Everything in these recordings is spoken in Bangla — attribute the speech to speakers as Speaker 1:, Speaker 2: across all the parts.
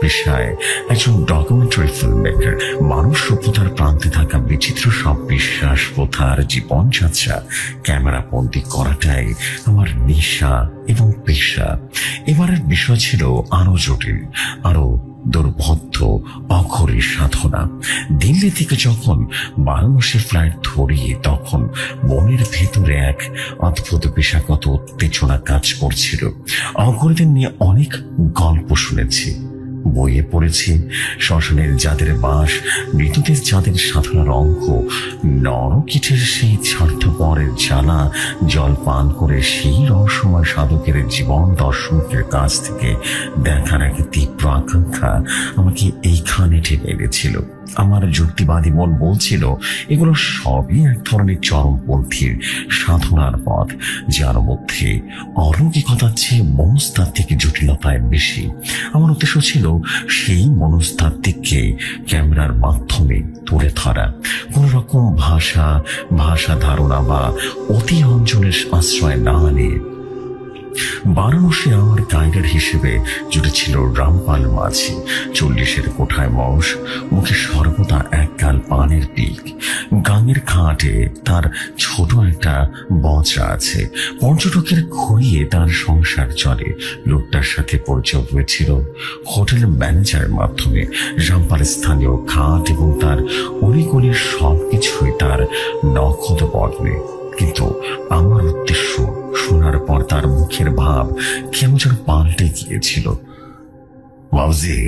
Speaker 1: পেশায় একজন ডকুমেন্টারি ফিল্ম মেকার। মানুষ সভ্যতার প্রান্তে থাকা বিচিত্র সব বিশ্বাস, প্রথার জীবনযাত্রা ক্যামেরা বন্দি করাটাই আমার নেশা এবং পেশা। এবারের বিষয় ছিল আরো জটিল, আরো দুর্বোধ্য, অঘরী সাধনা। দিল্লি থেকে যখন বারাণসী ফ্লাইট ধরি, তখন মনের ভেতরে এক অদ্ভুত পেশাগত উত্তেজনা কাজ করছিল। অঘরীদের নিয়ে অনেক গল্প শুনেছি, বইয়ে পড়েছি। শ্মশানের যাদের বাস, মৃতদের যাদের সাধনার অঙ্ক, নরকীটের সেই স্বার্থপরের জ্বালা জল পান করে সেই রহস্যময় সাধকের জীবন দর্শনের কাছ থেকে দেখার এক তীব্র আকাঙ্ক্ষা আমাকে এইখানে টেনে এনেছিল। আমার যুক্তিবাদী মন বলছিল এগুলো সবই এক ধরনের চরমপন্থীর সাধনার পথ, যার মধ্যে অলৌকিকতার চেয়ে মনস্তাত্ত্বিক জটিলতায় বেশি। আমার উদ্দেশ্য ছিল সেই মনস্তাত্ত্বিককে ক্যামেরার মাধ্যমে তুলে ধরা, কোন রকম ভাষা ধারণা বা অতি অঞ্চলের আশ্রয় না নিয়ে। বারাণসী আমার গাইডের হিসেবে জুটেছিল রামপাল মাঝি। 40-এর কোঠায় বয়স, মুখে সর্বদা এক গাল পানের পিক। গাঙের ঘাটে তার ছোট একটা বজরা আছে। পর্যটকের ঘুরিয়ে তার সংসার চলে। লোকটার সাথে পরিচয় হয়েছিল হোটেল ম্যানেজারের মাধ্যমে। রামপালের স্থানীয় ঘাট এবং তার অলিগলির সবকিছুই তার নখদ বদলে। কিন্তু আমার উদ্দেশ্য শোনার পর তার মুখের ভাব কেমন যেন পাল্টে গিয়েছিল। বাবুজি,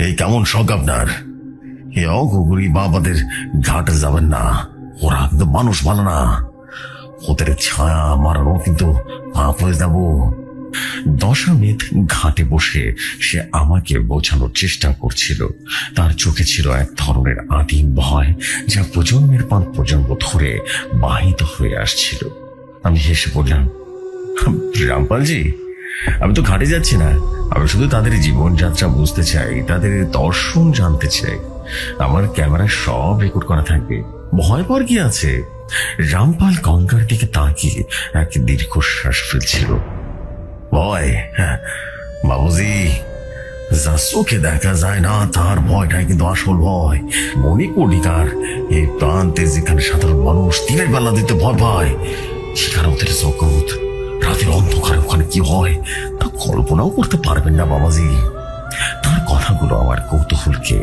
Speaker 1: এই কেমন শখ আপনার? এ অঘরী বাবাদের ঘাটে যাবেন না, ওরা কিন্তু মানুষ ভালো না। ওদের ছায়া মারানো কিন্তু পাপ হয়ে যাব। দশামেধ ঘাটে বসে সে আমাকে বোঝানোর চেষ্টা করছিল। তার চোখে ছিল এক ধরনের আদিম ভয়, যা প্রজন্মের পর প্রজন্ম ধরে বাহিত হয়ে আসছিল। আমি হেসে বললাম, রামপালজি, আমি তো ঘাটে যাচ্ছি না, আমি শুধু তাদের জীবনযাত্রা বুঝতে চাই, তাদের দর্শন জানতে চাই। আমার ক্যামেরায় সব রেকর্ড করা থাকবে, ভয় পাওয়ার কি আছে? রামপাল গঙ্গার দিকে তাকিয়ে এক দীর্ঘশ্বাস ফেলছিল। ভয়? বাবুজি, যা চোখে দেখা যায় না তার ভয়টাই কিন্তু আসল ভয়। মণিকর্ণিকার এই প্রান্তে যেখানে সাধারণ মানুষ দিনের বেলা দিতে ভয় পায়, সেখানে ওদের জগৎ রাতের অন্ধকারে ওখানে কি হয় তা কল্পনাও করতে পারবেন না বাবাজি। তার কথাগুলো আমার কৌতূহলকে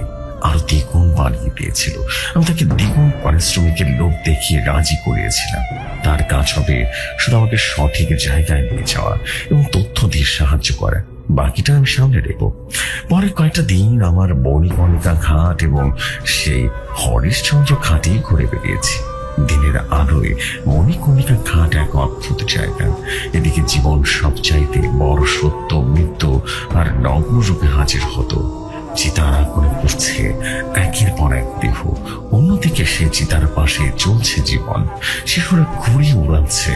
Speaker 1: আরো দ্বিগুণ বাড়িয়ে দিয়েছিল। আমি তাকে দ্বিগুণ পারিশ্রমিকের লোক দেখিয়ে রাজি করিয়েছিলাম। তার কাজ হবে শুধু আমাকে সঠিক জায়গায় নিয়ে যাওয়া এবং তথ্য দিয়ে সাহায্য করা, বাকিটা আমি সামনে রেখব। পরে কয়েকটা দিন আমার মণিকর্ণিকা ঘাট এবং সেই হরিশচন্দ্র ঘাটেই ঘুরে বেরিয়েছি। দিনের আলোয় মণিকর্ণিকা ঘাট এক অদ্ভুত জায়গা। এদিকে জীবন সবচাইতে বড় সত্য, মৃত্যু আর নগ্ন রূপে হাজির হতো। চিতার আগুনে পড়ছে একের পর এক দেহ, অন্যদিকে সে চিতার পাশে চলছে জীবন। শিশুরা ঘুড়ি উড়াচ্ছে,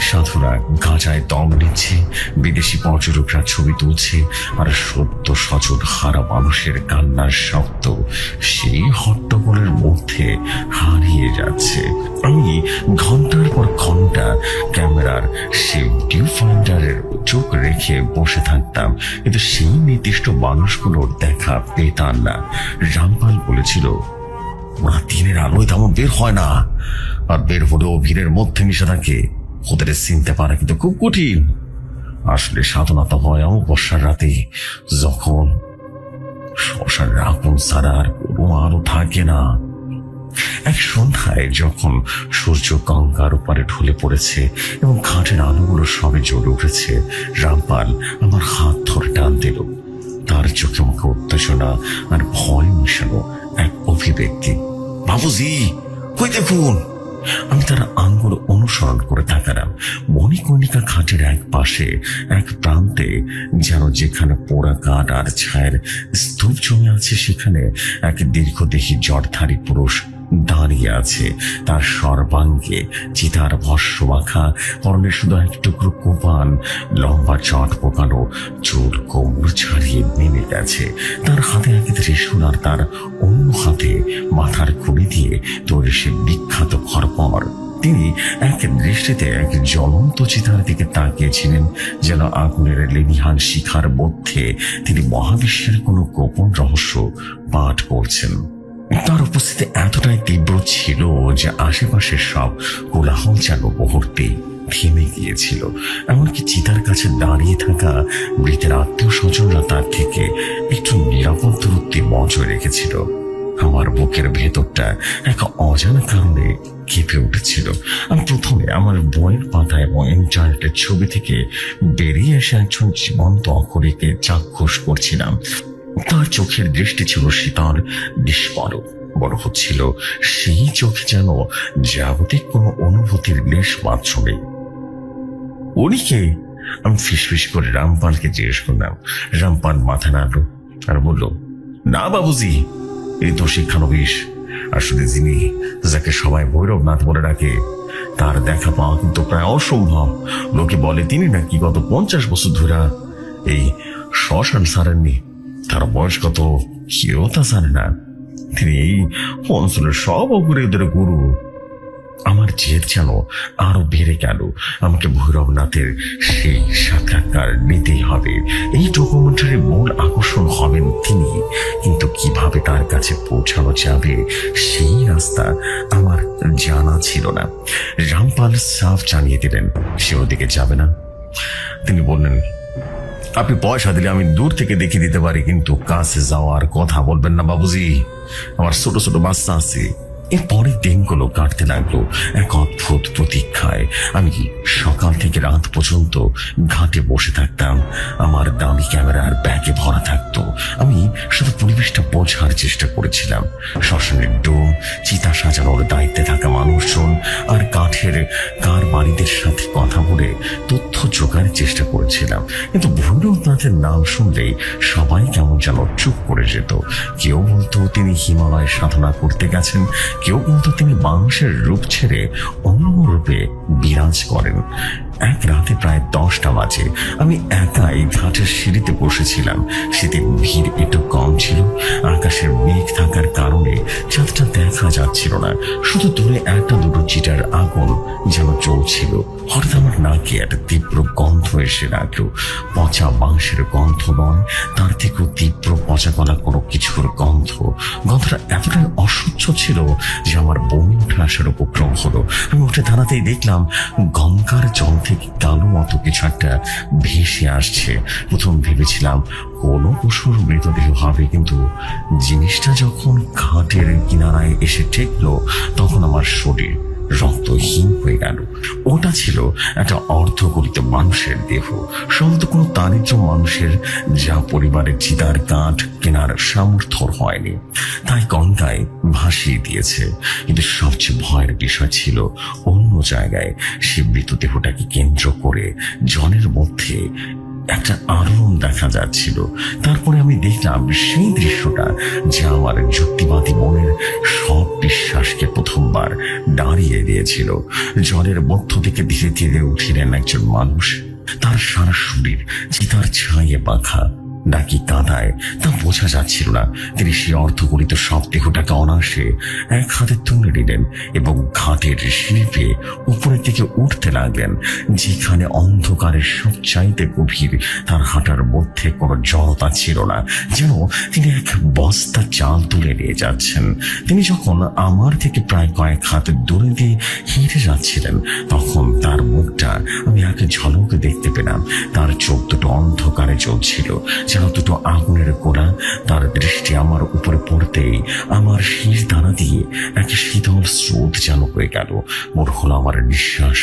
Speaker 1: সাধুরা গাঁজায় দম নিচ্ছে, বিদেশি পর্যটকরা ছবি তুলছে, আর সদ্য সচল হারা মানুষের কান্নার শব্দ সেই হট্টগোলের মধ্যে হারিয়ে যাচ্ছে। আমি ঘন্টার পর ঘন্টা ক্যামেরার সেই ভিউ ফাইন্ডারের চোখ রেখে বসে থাকতাম, কিন্তু সেই নির্দিষ্ট মানুষগুলোর দেখা পেতাম না। রামপাল বলেছিল, ওরা দিনের আলোয় তেমন বের হয় না, আর বের হলেও ভিড়ের মধ্যে মিশে থাকে। ওদের চিনতে পারা কিন্তু খুব কঠিন। আসলে সাধনা তো হয় অমাবস্যার রাতে, যখন শ্মশানের আগুন ছাড়া আর কোনো আলো থাকে না। এক সন্ধ্যায় যখন সূর্য গঙ্গার উপরে ঢলে পড়েছে এবং ঘাটের আলোগুলো সবে জ্বলে উঠেছে, রামপাল আমার হাত ধরে টান দিল। তার চোখে মুখে উত্তেজনা আর ভয় মিশানো এক অভিব্যক্তি। বাবুজি, কই দেখুন। আমি তার আঙ্গুল অনুসরণ করে তাকালাম। মণিকর্ণিকা ঘাটের এক পাশে এক প্রান্তে, যেন যেখানে পোড়া কাঠ আর ছায়ের স্তূপ জমে আছে, সেখানে এক দীর্ঘদেহী জটধারী পুরুষ দাঁড়িয়ে আছে। তার সর্বাঙ্গে চিতার ভস্য মাখা, পরনে শুধু এক টুকরো কোপান, লম্বা চট পোকানো চুল কোমর ছাড়িয়ে নেমে গেছে। তার হাতে এক ত্রিশূল, আর তার অন্য হাতে মাথার খুলি দিয়ে তৈরি সে বিখ্যাত খরপর। তিনি এক দৃষ্টিতে এক জ্বলন্ত চিতার দিকে তাকিয়েছিলেন, যেন আগুনের লেলিহান শিখার মধ্যে তিনি মহাবিশ্বের কোনো গোপন রহস্য পাঠ করছেন। তার উপস্থিতি এতটাই তীব্র ছিল যে আশেপাশের সব কোলাহল যেন মুহূর্তেই থেমে গিয়েছিল। এমনকি চিতার কাছে দাঁড়িয়ে থাকা মৃতের আত্মীয় স্বজনরা তার থেকে একটু নিরাপদ দূরত্বে বজায় রেখেছিল। আমার বুকের ভেতরটা এক অজানা কারণে কেঁপে উঠেছিল। আমি প্রথমে আমার বইয়ের পাতা এবং ইন্টারনেটের ছবি থেকে বেরিয়ে এসে একজন জীবন্ত অক্ষরীকে চাক্ষুষ করছিলাম। তার চোখের দৃষ্টি ছিল শীতল বিস্ফোরক, বড় হচ্ছিল সেই চোখে যেন জাগতিক কোনো অনুভূতির লেশ মাত্র নেই। উনি কে? আমি ফিসফিস করে রামপালকে জিজ্ঞেস করলাম। রামপাল মাথা নাড়ল আর বলল, না বাবুজি, এই তো শিক্ষানবিশ। আসলে যিনি, যাকে সবাই ভৈরবনাথ বলে ডাকে, তার দেখা পাওয়া কিন্তু প্রায় অসম্ভব। লোকে বলে তিনি নাকি গত 50 বছর ধরে এই শ্মশান ছাড়েননি। তার বয়স কত কেউ তা জানে না। তিনি এই অঞ্চলের সব অগ্রীদের গুরু। আমার জেদ যেন আরো বেড়ে গেল। আমাকে ভৈরবনাথের সেই সাক্ষাৎকার নিতেই হবে। এই ডকুমেন্টারির মূল আকর্ষণ হবেন তিনি, কিন্তু কিভাবে তার কাছে পৌঁছানো যাবে সেই রাস্তা আমার জানা ছিল না। রামপাল সাফ জানিয়ে দিলেন সে ওদিকে যাবে না। তিনি বললেন, আপনি পয়সা দিলে আমি দূর থেকে দেখিয়ে দিতে পারি, কিন্তু কাছে যাওয়ার কথা বলবেন না বাবুজি, আমার ছোট ছোট বাচ্চা আছে। এরপরে দিনগুলো কাটতে লাগলো এক অদ্ভুত প্রতীক্ষায়। আমি সকাল থেকে রাত পর্যন্ত ঘাটে বসে থাকতাম। আমার দামি ক্যামেরার ব্যাগে ভরা থাকতো। আমি শুধু পরিবেশটা বোঝার চেষ্টা করেছিলাম। শ্মশানের ডোম, চিতা সাজানোর দায়িত্বে থাকা মানুষজন আর কাঠের কারবারিদের সাথে কথা বলে তথ্য জোগাড়ের চেষ্টা করেছিলাম। কিন্তু ভৈরবনাথের নাম শুনলেই সবাই কেমন যেন চুপ করে যেত। কেউ বলতো তিনি হিমালয়ে সাধনা করতে গেছেন, কেউ বলতো তিনি মানুষের রূপ ছেড়ে অন্য রূপে বিরাজ করেন। এক রাতে প্রায় 10টা বাজে আমি একা এই ঘাটের সিঁড়িতে বসেছিলাম। শীতের ভিড় একটু কম ছিল। আকাশের মেঘ থাকার কারণে চাঁদটা দেখা যাচ্ছিল না। শুধু দূরে একটা দুটো চিটার আগুন যেন চলছিল। হঠাৎ আমার নাকে একটা তীব্র গন্ধ এসে লাগলো। পচা মাংসের গন্ধ নয়, তার থেকেও তীব্র পচা গলা কোনো কিছুর গন্ধ। গন্ধটা এতটাই অসহ্য ছিল যে আমার বমি উঠে আসার উপক্রম হলো। আমি উঠে দাঁড়াতেই দেখলাম গঙ্গার জল থেকে কালো মতো কিছু একটা ভেসে আসছে। প্রথম ভেবেছিলাম কোনো পশুর মৃতদেহ হবে, কিন্তু জিনিসটা যখন ঘাটের কিনারায় এসে ঠেকলো তখন আমার শরীর রক্তহীন হয়ে গেল। ওটা ছিল একটা অর্ধগলিত মানুষের দেহ, সম্ভবত কোনো দারিদ্র মানুষের, যা পরিবারের চিতার কাঠ কেনার সামর্থ্য হয়নি, তাই গঙ্গায় ভাসিয়ে দিয়েছে। কিন্তু সবচেয়ে ভয়ের বিষয় ছিল অন্য জায়গায়। সে মৃতদেহটাকে কেন্দ্র করে জলের মধ্যে একটা আলোড়ন দেখা যাচ্ছিল। তারপরে আমি দেখলাম সেই দৃশ্যটা যা আমার যুক্তিবাদী মনের সব বিশ্বাসকে প্রথমবার দাঁড়িয়ে দিয়েছিল। জলের মধ্য থেকে ধীরে ধীরে উঠিলেন একজন মানুষ। তার সারা শরীর চিতার ছাইয়ে পাখা, নাকি কাদায় তা বোঝা যাচ্ছিল না। তিনি সেই অর্ধগলিত সব দেহটাকে অনায়াসে এক হাতে তুলে নিলেন এবং ঘাটের শিল্পে উপরের দিকে উঠতে লাগলেন, যেখানে অন্ধকারের সবচাইতে গভীর। তার হাঁটার মধ্যে কোনো জড়তা ছিল না, যেন তিনি এক বস্তা চাল তুলে নিয়ে যাচ্ছেন। তিনি যখন আমার থেকে প্রায় কয়েক হাত দূরে দিয়ে হেঁটে যাচ্ছিলেন তখন তার মুখটা আমি আগে ঝলক দেখতে পেলাম। তার চোখ দুটো অন্ধকারে জ্বলছিল যেন দুটো আগুনের গোড়া। তার দৃষ্টি আমার উপরে পড়তেই আমার শীষ দানা দিয়ে এক শীতল স্রোত যেন হয়ে গেল। মনে হলো আমার নিঃশ্বাস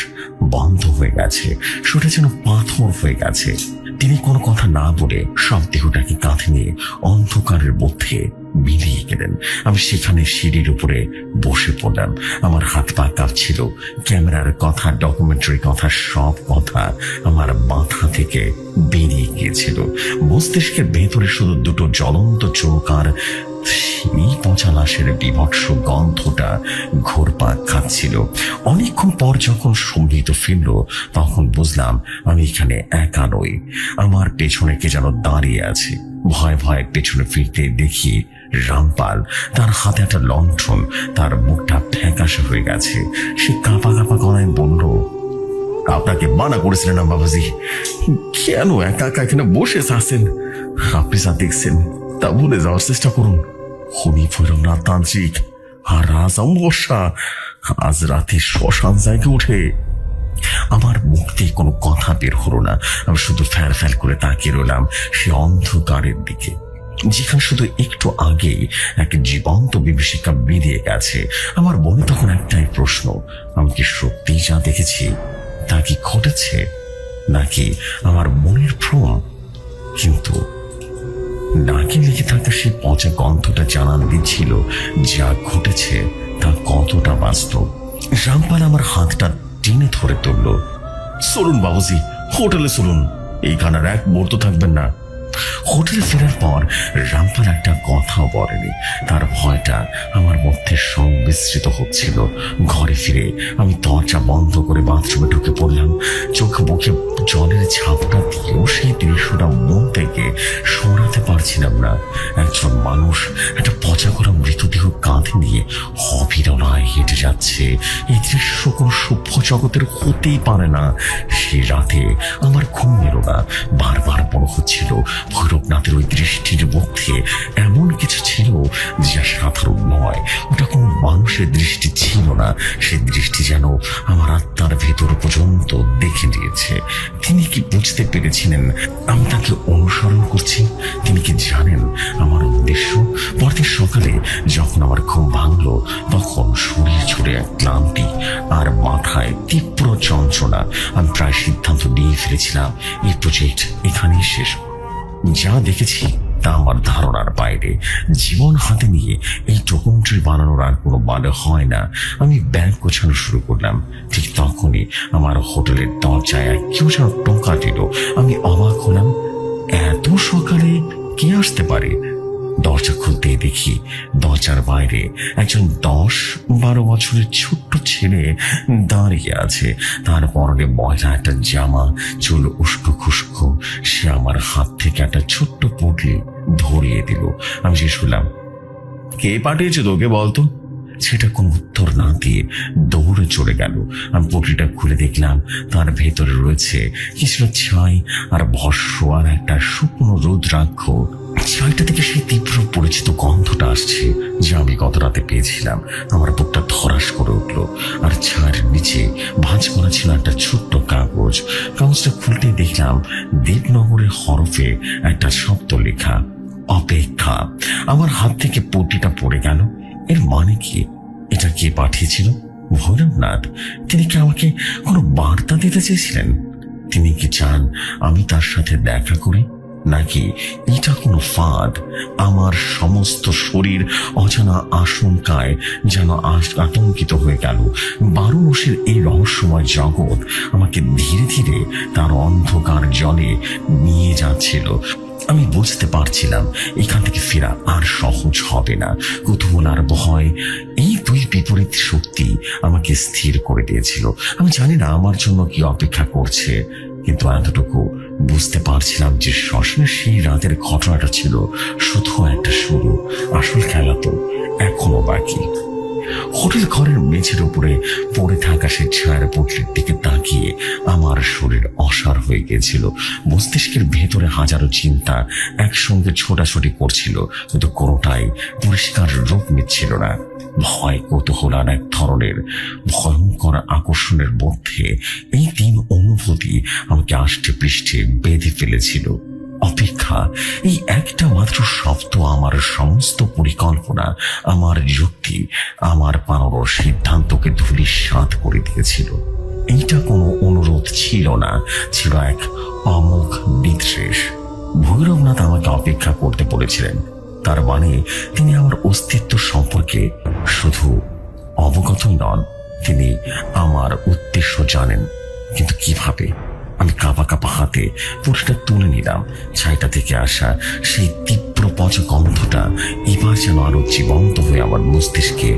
Speaker 1: বন্ধ হয়ে গেছে, সেটা যেন পাথর হয়ে গেছে। তিনি কোনো কথা না বলে সব দেহটাকে কাঁধে নিয়ে অন্ধকারের মধ্যে মিলিয়ে গেলেন। আমি সেখানে সিঁড়ির উপরে বসে পড়লাম। আমার হাত পা কাঁপছিল। ক্যামেরার কথা, ডকুমেন্টারি কথা, সব কথা আমার মাথা থেকে বেরিয়ে গিয়েছিল। মস্তিষ্কের ভেতরে শুধু দুটো জ্বলন্ত চোখ আর সেই পচা লাশের বিভৎস গন্ধটা ঘোরপাক খাচ্ছিল। অনেকক্ষণ পর যখন সম্মিলিত ফিরল তখন বুঝলাম আমি এখানে একা নই। আমার পেছনে কে যেন দাঁড়িয়ে আছে। ভয় ভয়ে পেছনে ফিরতে দেখি রামপাল, তার হাতে একটা লণ্ঠন, তার মুখটা ফ্যাকাশে হয়ে গেছে। সে কাঁপা কাঁপা গলায় বলল, আপনাকে মানা করেছিলেন না বাবাজি, কেন একা একা এখানে বসে আছেন? আপনি যা দেখছেন তা ভুলে যাওয়ার চেষ্টা করুন। হরি ভৈরবনাথ তান্ত্রিক আর আজ অমাবস্যা, আজ রাতে শ্মশান জায়গা ওঠে। আমার মুখ দিয়ে কোনো কথা বের হলো না। আমি শুধু ফ্যাল ফ্যাল করে তাকিয়ে রইলাম সে অন্ধকারের দিকে, যেখানে শুধু একটু আগে এক জীবন্ত বিভীষিকা বেরিয়ে গেছে। আমার মনে তখন একটাই প্রশ্ন, আমি কি সত্যি যা দেখেছি তা কি ঘটেছে, নাকি আমার মনের ভ্রম? কিন্তু নাকে লেগে থাকা সেই পচা গন্ধটা জানান দিচ্ছিল যা ঘটেছে তা কতটা বাস্তব। রামপাল আমার হাতটা টেনে ধরে তুলল। চলুন বাবুজি, হোটেলে চলুন, এইখানে আর এক মুহূর্ত থাকবেন না। হোটেলে ফেরার পর রামপাল একটা কথাও বলেনি। তার ভয়টা আমার মধ্যে সংমিশ্রিত হচ্ছিল। ঘরে ফিরে আমি দরজা বন্ধ করে বাথরুমে ঢুকে পড়লাম। চোখ মুখে জলের ঝাপটা দিয়েও সেই দৃশ্যটা মন থেকে সরাতে পারছিলাম না। একজন মানুষ একটা পচা করা মৃতদেহ কাঁধে নিয়ে অবিরলায় হেঁটে যাচ্ছে। এই দৃশ্য কোনো সভ্য জগতের হতেই পারে না। সে রাতে আমার ঘুম এলো না। বারবার মনে হচ্ছিল ভৈরবনাথের ওই দৃষ্টির মধ্যে এমন কিছু ছিল যা সাধারণ নয়। ওটা কোনো মানুষের দৃষ্টি ছিল না, সে দৃষ্টি যেন আমার আত্মার ভেতর পর্যন্ত দেখে নিয়েছে। তিনি কি বুঝতে পেরেছিলেন আমি তাকে অনুসরণ করছি? তিনি কি জানেন আমার উদ্দেশ্য? পরদিন সকালে যখন আমার ঘুম ভাঙলো, তখন শরীর ছুড়ে এক ক্লান্তি আর মাথায় তীব্র যন্ত্রণা। আমি প্রায় সিদ্ধান্ত নিয়ে ফেলেছিলাম এই প্রজেক্ট এখানেই শেষ। যা দেখেছি তা আমার ধারণার বাইরে। জীবন হাতে নিয়ে এই ডকুমেন্টারি বানানোর আর কোনো মানে হয় না। আমি ব্যাগ গোছানো শুরু করলাম। ঠিক তখনই আমার হোটেলের দরজায় কেউ যেন টোকা দিল। আমি অবাক হলাম, এত সকালে কে আসতে পারে? দরজা খুলতে দেখি দরজার বাইরে একজন 10-12 বছরের ছোট্ট ছেলে দাঁড়িয়ে আছে। তার পরনে ময়লা একটা জামা, চুল উস্কো খুস্কো। সে আমার হাত থেকে একটা ছোট্ট পুটলি ধরিয়ে দিল। আমি জিজ্ঞেস করলাম, কে পাঠিয়েছে তোকে বলতো? সেটা কোনো উত্তর না দিয়ে দৌড়ে চলে গেল। আমি পুটলিটা খুলে দেখলাম তার ভেতরে রয়েছে কিছুটা ছাই আর ভস্য আর একটা শুকনো রুদ্রাক্ষ। ছাইটা থেকে সেই তীব্র পরিচিত গন্ধটা আসছে যা আমি গত রাতে পেয়েছিলাম। আমার বুকটা ধরাস করে উঠল। আর ছায়ের নিচে ভাঁজ করা ছিল একটা ছোট্ট কাগজ। কাগজটা খুলতে দেখলাম দেবনগরের হরফে একটা শব্দ লেখা, অপেক্ষা। আমার হাত থেকে পুটলিটা পড়ে গেল। এর মানে কি? এটা কে পাঠিয়েছিল? ভৈরবনাথ। তিনি কি আমাকে কোনো বার্তা দিতে চেয়েছিলেন? তিনি কি চান আমি তার সাথে দেখা করি, নাকি এটা কোনো ফাঁদ? আমার সমস্ত শরীর অজানা আশঙ্কায় যেন আতঙ্কিত হয়ে গেল। বারুণসের এই রহস্যময় জগৎ আমাকে ধীরে ধীরে তার অন্ধকার জলে নিয়ে যাচ্ছিল। আমি বুঝতে পারছিলাম এখান থেকে ফেরা আর সহজ হবে না। কৌতূহল আর ভয়, এই দুই বিপরীত শক্তি আমাকে স্থির করে দিয়েছিল। আমি জানি না আমার জন্য কি অপেক্ষা করছে, কিন্তু এতটুকু বুঝতে পারছিলাম যে শ্মশানের সেই রাতের ঘটনাটা ছিল শুধু একটা শুরু। আসল খেলা তো এখনো বাকি। হোটেল ঘরের মেঝের উপরে পড়ে থাকা সে ছায়ার পুটলির দিকে তাকিয়ে আমার শরীর অসাড় হয়ে গিয়েছিল। মস্তিষ্কের ভেতরে হাজারো চিন্তা একসঙ্গে ছোটাছুটি করছিল, কিন্তু কোনোটাই পরিষ্কার রূপ নিচ্ছিল না। ভয়, কৌতূহল আর এক ধরনের ভয়ঙ্কর আকর্ষণের মধ্যে এই তিন অনুভূতি আমাকে আষ্টে পৃষ্ঠে বেঁধে ফেলেছিল। অপেক্ষা, এই একটা মাত্র শব্দ আমার সমস্ত পরিকল্পনা, আমার যুক্তি, আমার বানানোর সিদ্ধান্তকে ধূলিসাৎ করে দিয়েছিল। এইটা কোনো অনুরোধ ছিল না, ছিল এক অমোঘ নির্দেশ। ভৈরবনাথ আমাকে অপেক্ষা করতে বলেছিলেন। তার মানে তিনি আমার অস্তিত্ব সম্পর্কে শুধু অবগতই নন, তিনি আমার উদ্দেশ্য জানেন। কিন্তু কিভাবে? আমি কাঁপা কাঁপা হাতে পুটলিটা তুলে নিলাম। ছাইটা থেকে আসা সেই তীব্র পচা গন্ধটা শব্দটা এবার যেন আরো জীবন্ত হয়ে আমার মস্তিষ্কে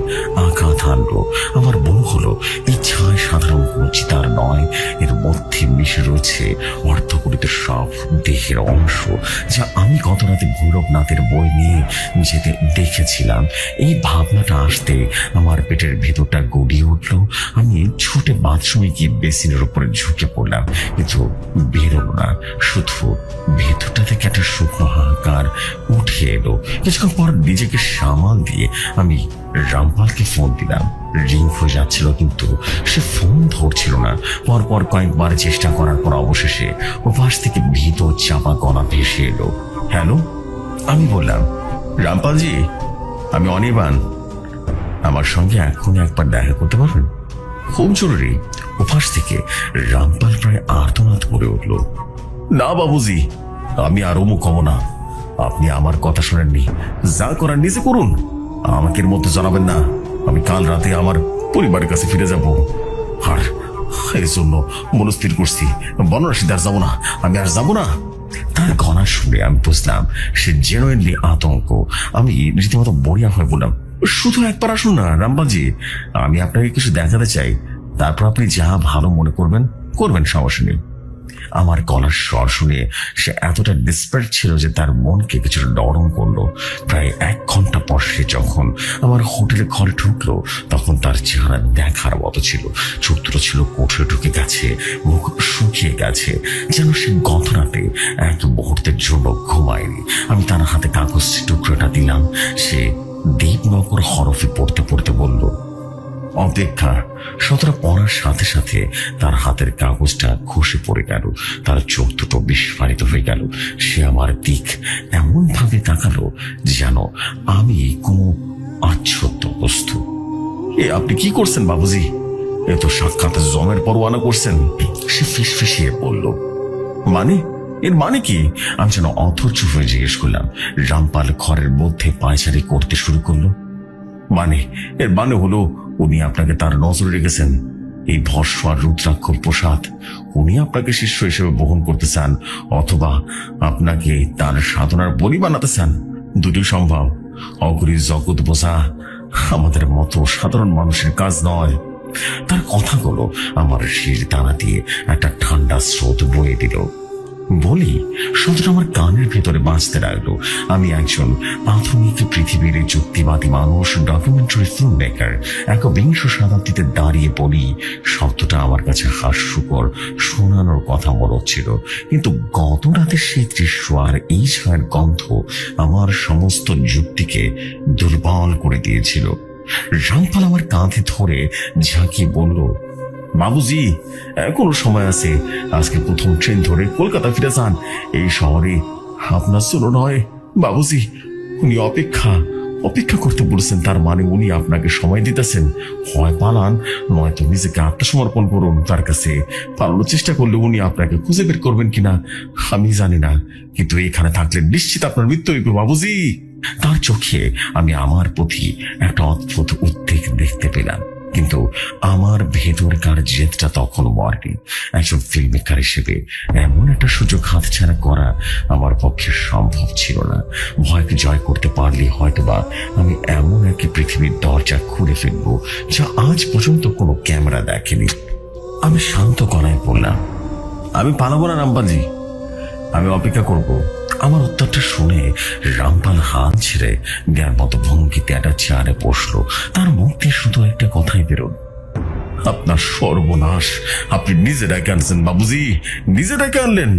Speaker 1: আঘাত হানলো। আমার মনে হলো এই ছায় সাধারণ কোনো চিতার নয়, এর মধ্যে মিশে রয়েছে অর্ধকরিত সব দেহের অংশ, যা আমি গত রাতে ভৈরবনাথের বই নিয়ে যেতে দেখেছিলাম। এই ভাবনাটা আসতে আমার পেটের ভেতরটা গড়িয়ে উঠলো। আমি ছুটে বাথরুমে গিয়ে বেসিনের উপরে ঝুঁকে পড়লাম, কিন্তু বেরোলো না। শুধু ভেতরটা থেকে একটা শুকনো হাহাকার উঠে এলো। কিছুক্ষণ পর নিজেকে সামাল দিয়ে আমি রামপালকে ফোন দিলাম। রিং হয়ে যাচ্ছিল, কিন্তু সে ফোন ধরছিল না। পরপর কয়েকবার চেষ্টা করার পর অবশেষে ওপাশ থেকে ভীত চাপা গলা ভেসে এলো। হ্যালো, আমি বললাম, রামপালজি, আমি অনির্বাণ, আমার সঙ্গে এখনই একবার দেখা করতে পারবেন? খুব জরুরি। ওপাশ থেকে রামপাল প্রায় আর্তনাদ করে উঠল। না বাবুজি, আমি আর অমুক হব না। আপনি আমার কথা শোনেননি, যা করার নিজে করুন, আমাকে এর মধ্যে জানাবেন না। আমি কাল রাতে আমার পরিবারের কাছে ফিরে যাব, আর এই জন্য মনস্থির করছি বনরাশিতে আর যাবো না, আমি আর যাবো না। তার গলা শুনে আমি বুঝলাম সে জেনুইনলি আতঙ্ক। আমি রীতিমতো বড়িয়া হয়ে বললাম, শুধু একবার আসুন না রামপালজি, আমি আপনাকে কিছু দেখাতে চাই, তারপর আপনি যা ভালো মনে করবেন করবেন, সমস্যা নেই। আমার গলার স্বর শুনে সে এতটা ডিসপারেট ছিল যে তার মনকে কিছুটা নরম করলো। প্রায় 1 ঘন্টা পর সে যখন আমার হোটেলে ঘরে ঢুকলো, তখন তার চেহারা দেখার মতো ছিল। চোখ দুটো ছিল কোঠরে ঢুকে গেছে, মুখ শুকিয়ে গেছে, যেন সে গত রাতে এক মুহূর্তের জন্য ঘুমায়নি। আমি তার হাতে কাগজ টুকরোটা দিলাম। সে দেবনগর হরফে পড়তে পড়তে বলল, অপেক্ষা। শতটা পড়ার সাথে সাথে তার হাতের কাগজটা খসে পড়ে গেল। তার চোখ দুটো বিস্ফারিত হয়ে গেল। সে আমার দিক এমন ভাবে তাকালো যেন আমি কোনো আচ্ছন্ন বস্তু। এ আপনি কি করছেন বাবুজি? এ তো সাক্ষাৎ জমের পরোয়ানা করছেন। সে ফিসফিসিয়ে বলল, মানে? এর মানে কি? আমি যেন অধৈর্য হয়ে জিজ্ঞেস করলাম। রামপাল ঘরের মধ্যে পায়চারি করতে শুরু করলো। মানে, এর মানে হলো উনি আপনাকে তার নজরে রেখেছেন। এই ভস্ম আর রুদ্রাক্ষ প্রসাদ উনি আপনাকে শিষ্য হিসেবে বহন করতে চান, অথবা আপনাকে তার সাধনার বলি বানাতে চান। দুটি সম্ভব। অগরী জগৎ বোঝা আমাদের মতো সাধারণ মানুষের কাজ নয়। তার কথাগুলো আমার শির দানা দিয়ে একটা ঠান্ডা স্রোত বয়ে দিল। বলি শব্দটা আমার কানের ভেতরে বাঁচতে লাগলো। আমি একজন আধুনিক পৃথিবীর যুক্তিবাদী মানুষ, ডকুমেন্টারি ফিল্ম মেকার, 21শ শতাব্দীতে দাঁড়িয়ে বলি। শব্দটা আমার কাছে হাস্যকর শোনানোর কথা মনে হচ্ছিল, কিন্তু গত রাতের সেই দৃশ্য আর এই ছায়ের গন্ধ আমার সমস্ত যুক্তিকে দুর্বল করে দিয়েছিল। রামপাল আমার কাঁধে ধরে ঝাঁকিয়ে বলল, বাবুজি, এখনো সময় আছে। আজকে প্রথম ট্রেন ধরে কলকাতা ফিরে যান। এই শহরে আপনার জন্য নয় বাবুজি। উনি অপেক্ষা করতে বলেছেন, তার মানে উনি আপনাকে সময় দিতেছেন। হয় পালান, নয়তো নিজেকে আত্মসমর্পণ করুন তার কাছে। পালানোর চেষ্টা করলে উনি আপনাকে খুঁজে বের করবেন কিনা আমি জানি না, কিন্তু এখানে থাকলে নিশ্চিত আপনার মৃত্যু হইবে বাবুজি। তার চোখে আমি আমার প্রতি একটা অদ্ভুত উদ্বেগ দেখতে পেলাম, কিন্তু আমার ভেতরকার জেদটা তখন মরেনি। একজন ফিল্ম মেকার হিসেবে এমন একটা সুযোগ হাতছাড়া করা আমার পক্ষে সম্ভব ছিল না। ভয়কে জয় করতে পারলে হয়তোবা আমি এমন একটি পৃথিবীর দরজা খুলে ফেলবো যা আজ পর্যন্ত কোনো ক্যামেরা দেখেনি। আমি শান্ত গলায় বললাম, আমি পালাবো না রামপালজি, আমি অপেক্ষা করব। আমার উত্তরটা শুনে রামপাল হাল ছেড়ে দেওয়ার মতো ভঙ্গিতে একটা চেয়ারে বসলো। তার মুখ দিয়ে শুধু একটা কথাই বেরোল, আপনার সর্বনাশ আপনি নিজে ডেকে আনছেন বাবুজি, নিজে ডেকে আনলেন।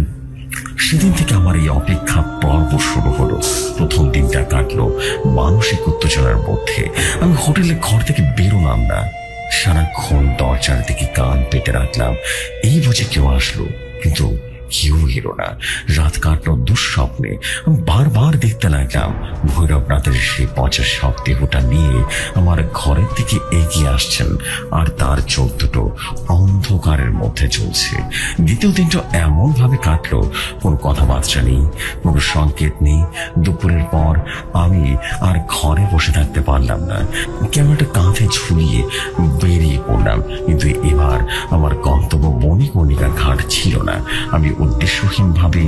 Speaker 1: সেদিন থেকে আমার এই অপেক্ষা পর্ব শুরু হলো। প্রথম দিনটা কাটলো মানসিক উত্তেজনার মধ্যে। আমি হোটেলের ঘর থেকে বেরোলাম না। সারাক্ষণ দরজার দিকে কান পেতে রাখলাম, এই বুঝে কেউ আসলো, কিন্তু কেউ এলো না। রাত কাটলো দুঃস্বপ্নে। আমি বারবার দেখতে লাগলাম ভৈরবনাথের সেই পচা শব দেহটা নিয়ে আমার ঘরের দিকে এগিয়ে আসছেন, আর তার চোখ দুটো অন্ধকারের মধ্যে চলছে। দ্বিতীয় দিনটা এমন ভাবে কাটলো, কোনো কথাবার্তা নেই, কোনো সংকেত নেই। দুপুরের পর আমি আর ঘরে বসে থাকতে পারলাম না। ক্যামেরাটা কাঁধে ঝুলিয়ে বেরিয়ে পড়লাম, কিন্তু এবার আমার গন্তব্য মণিকর্ণিকা ঘাট ছিল না। আমি উদ্দেশ্যহীন ভাবে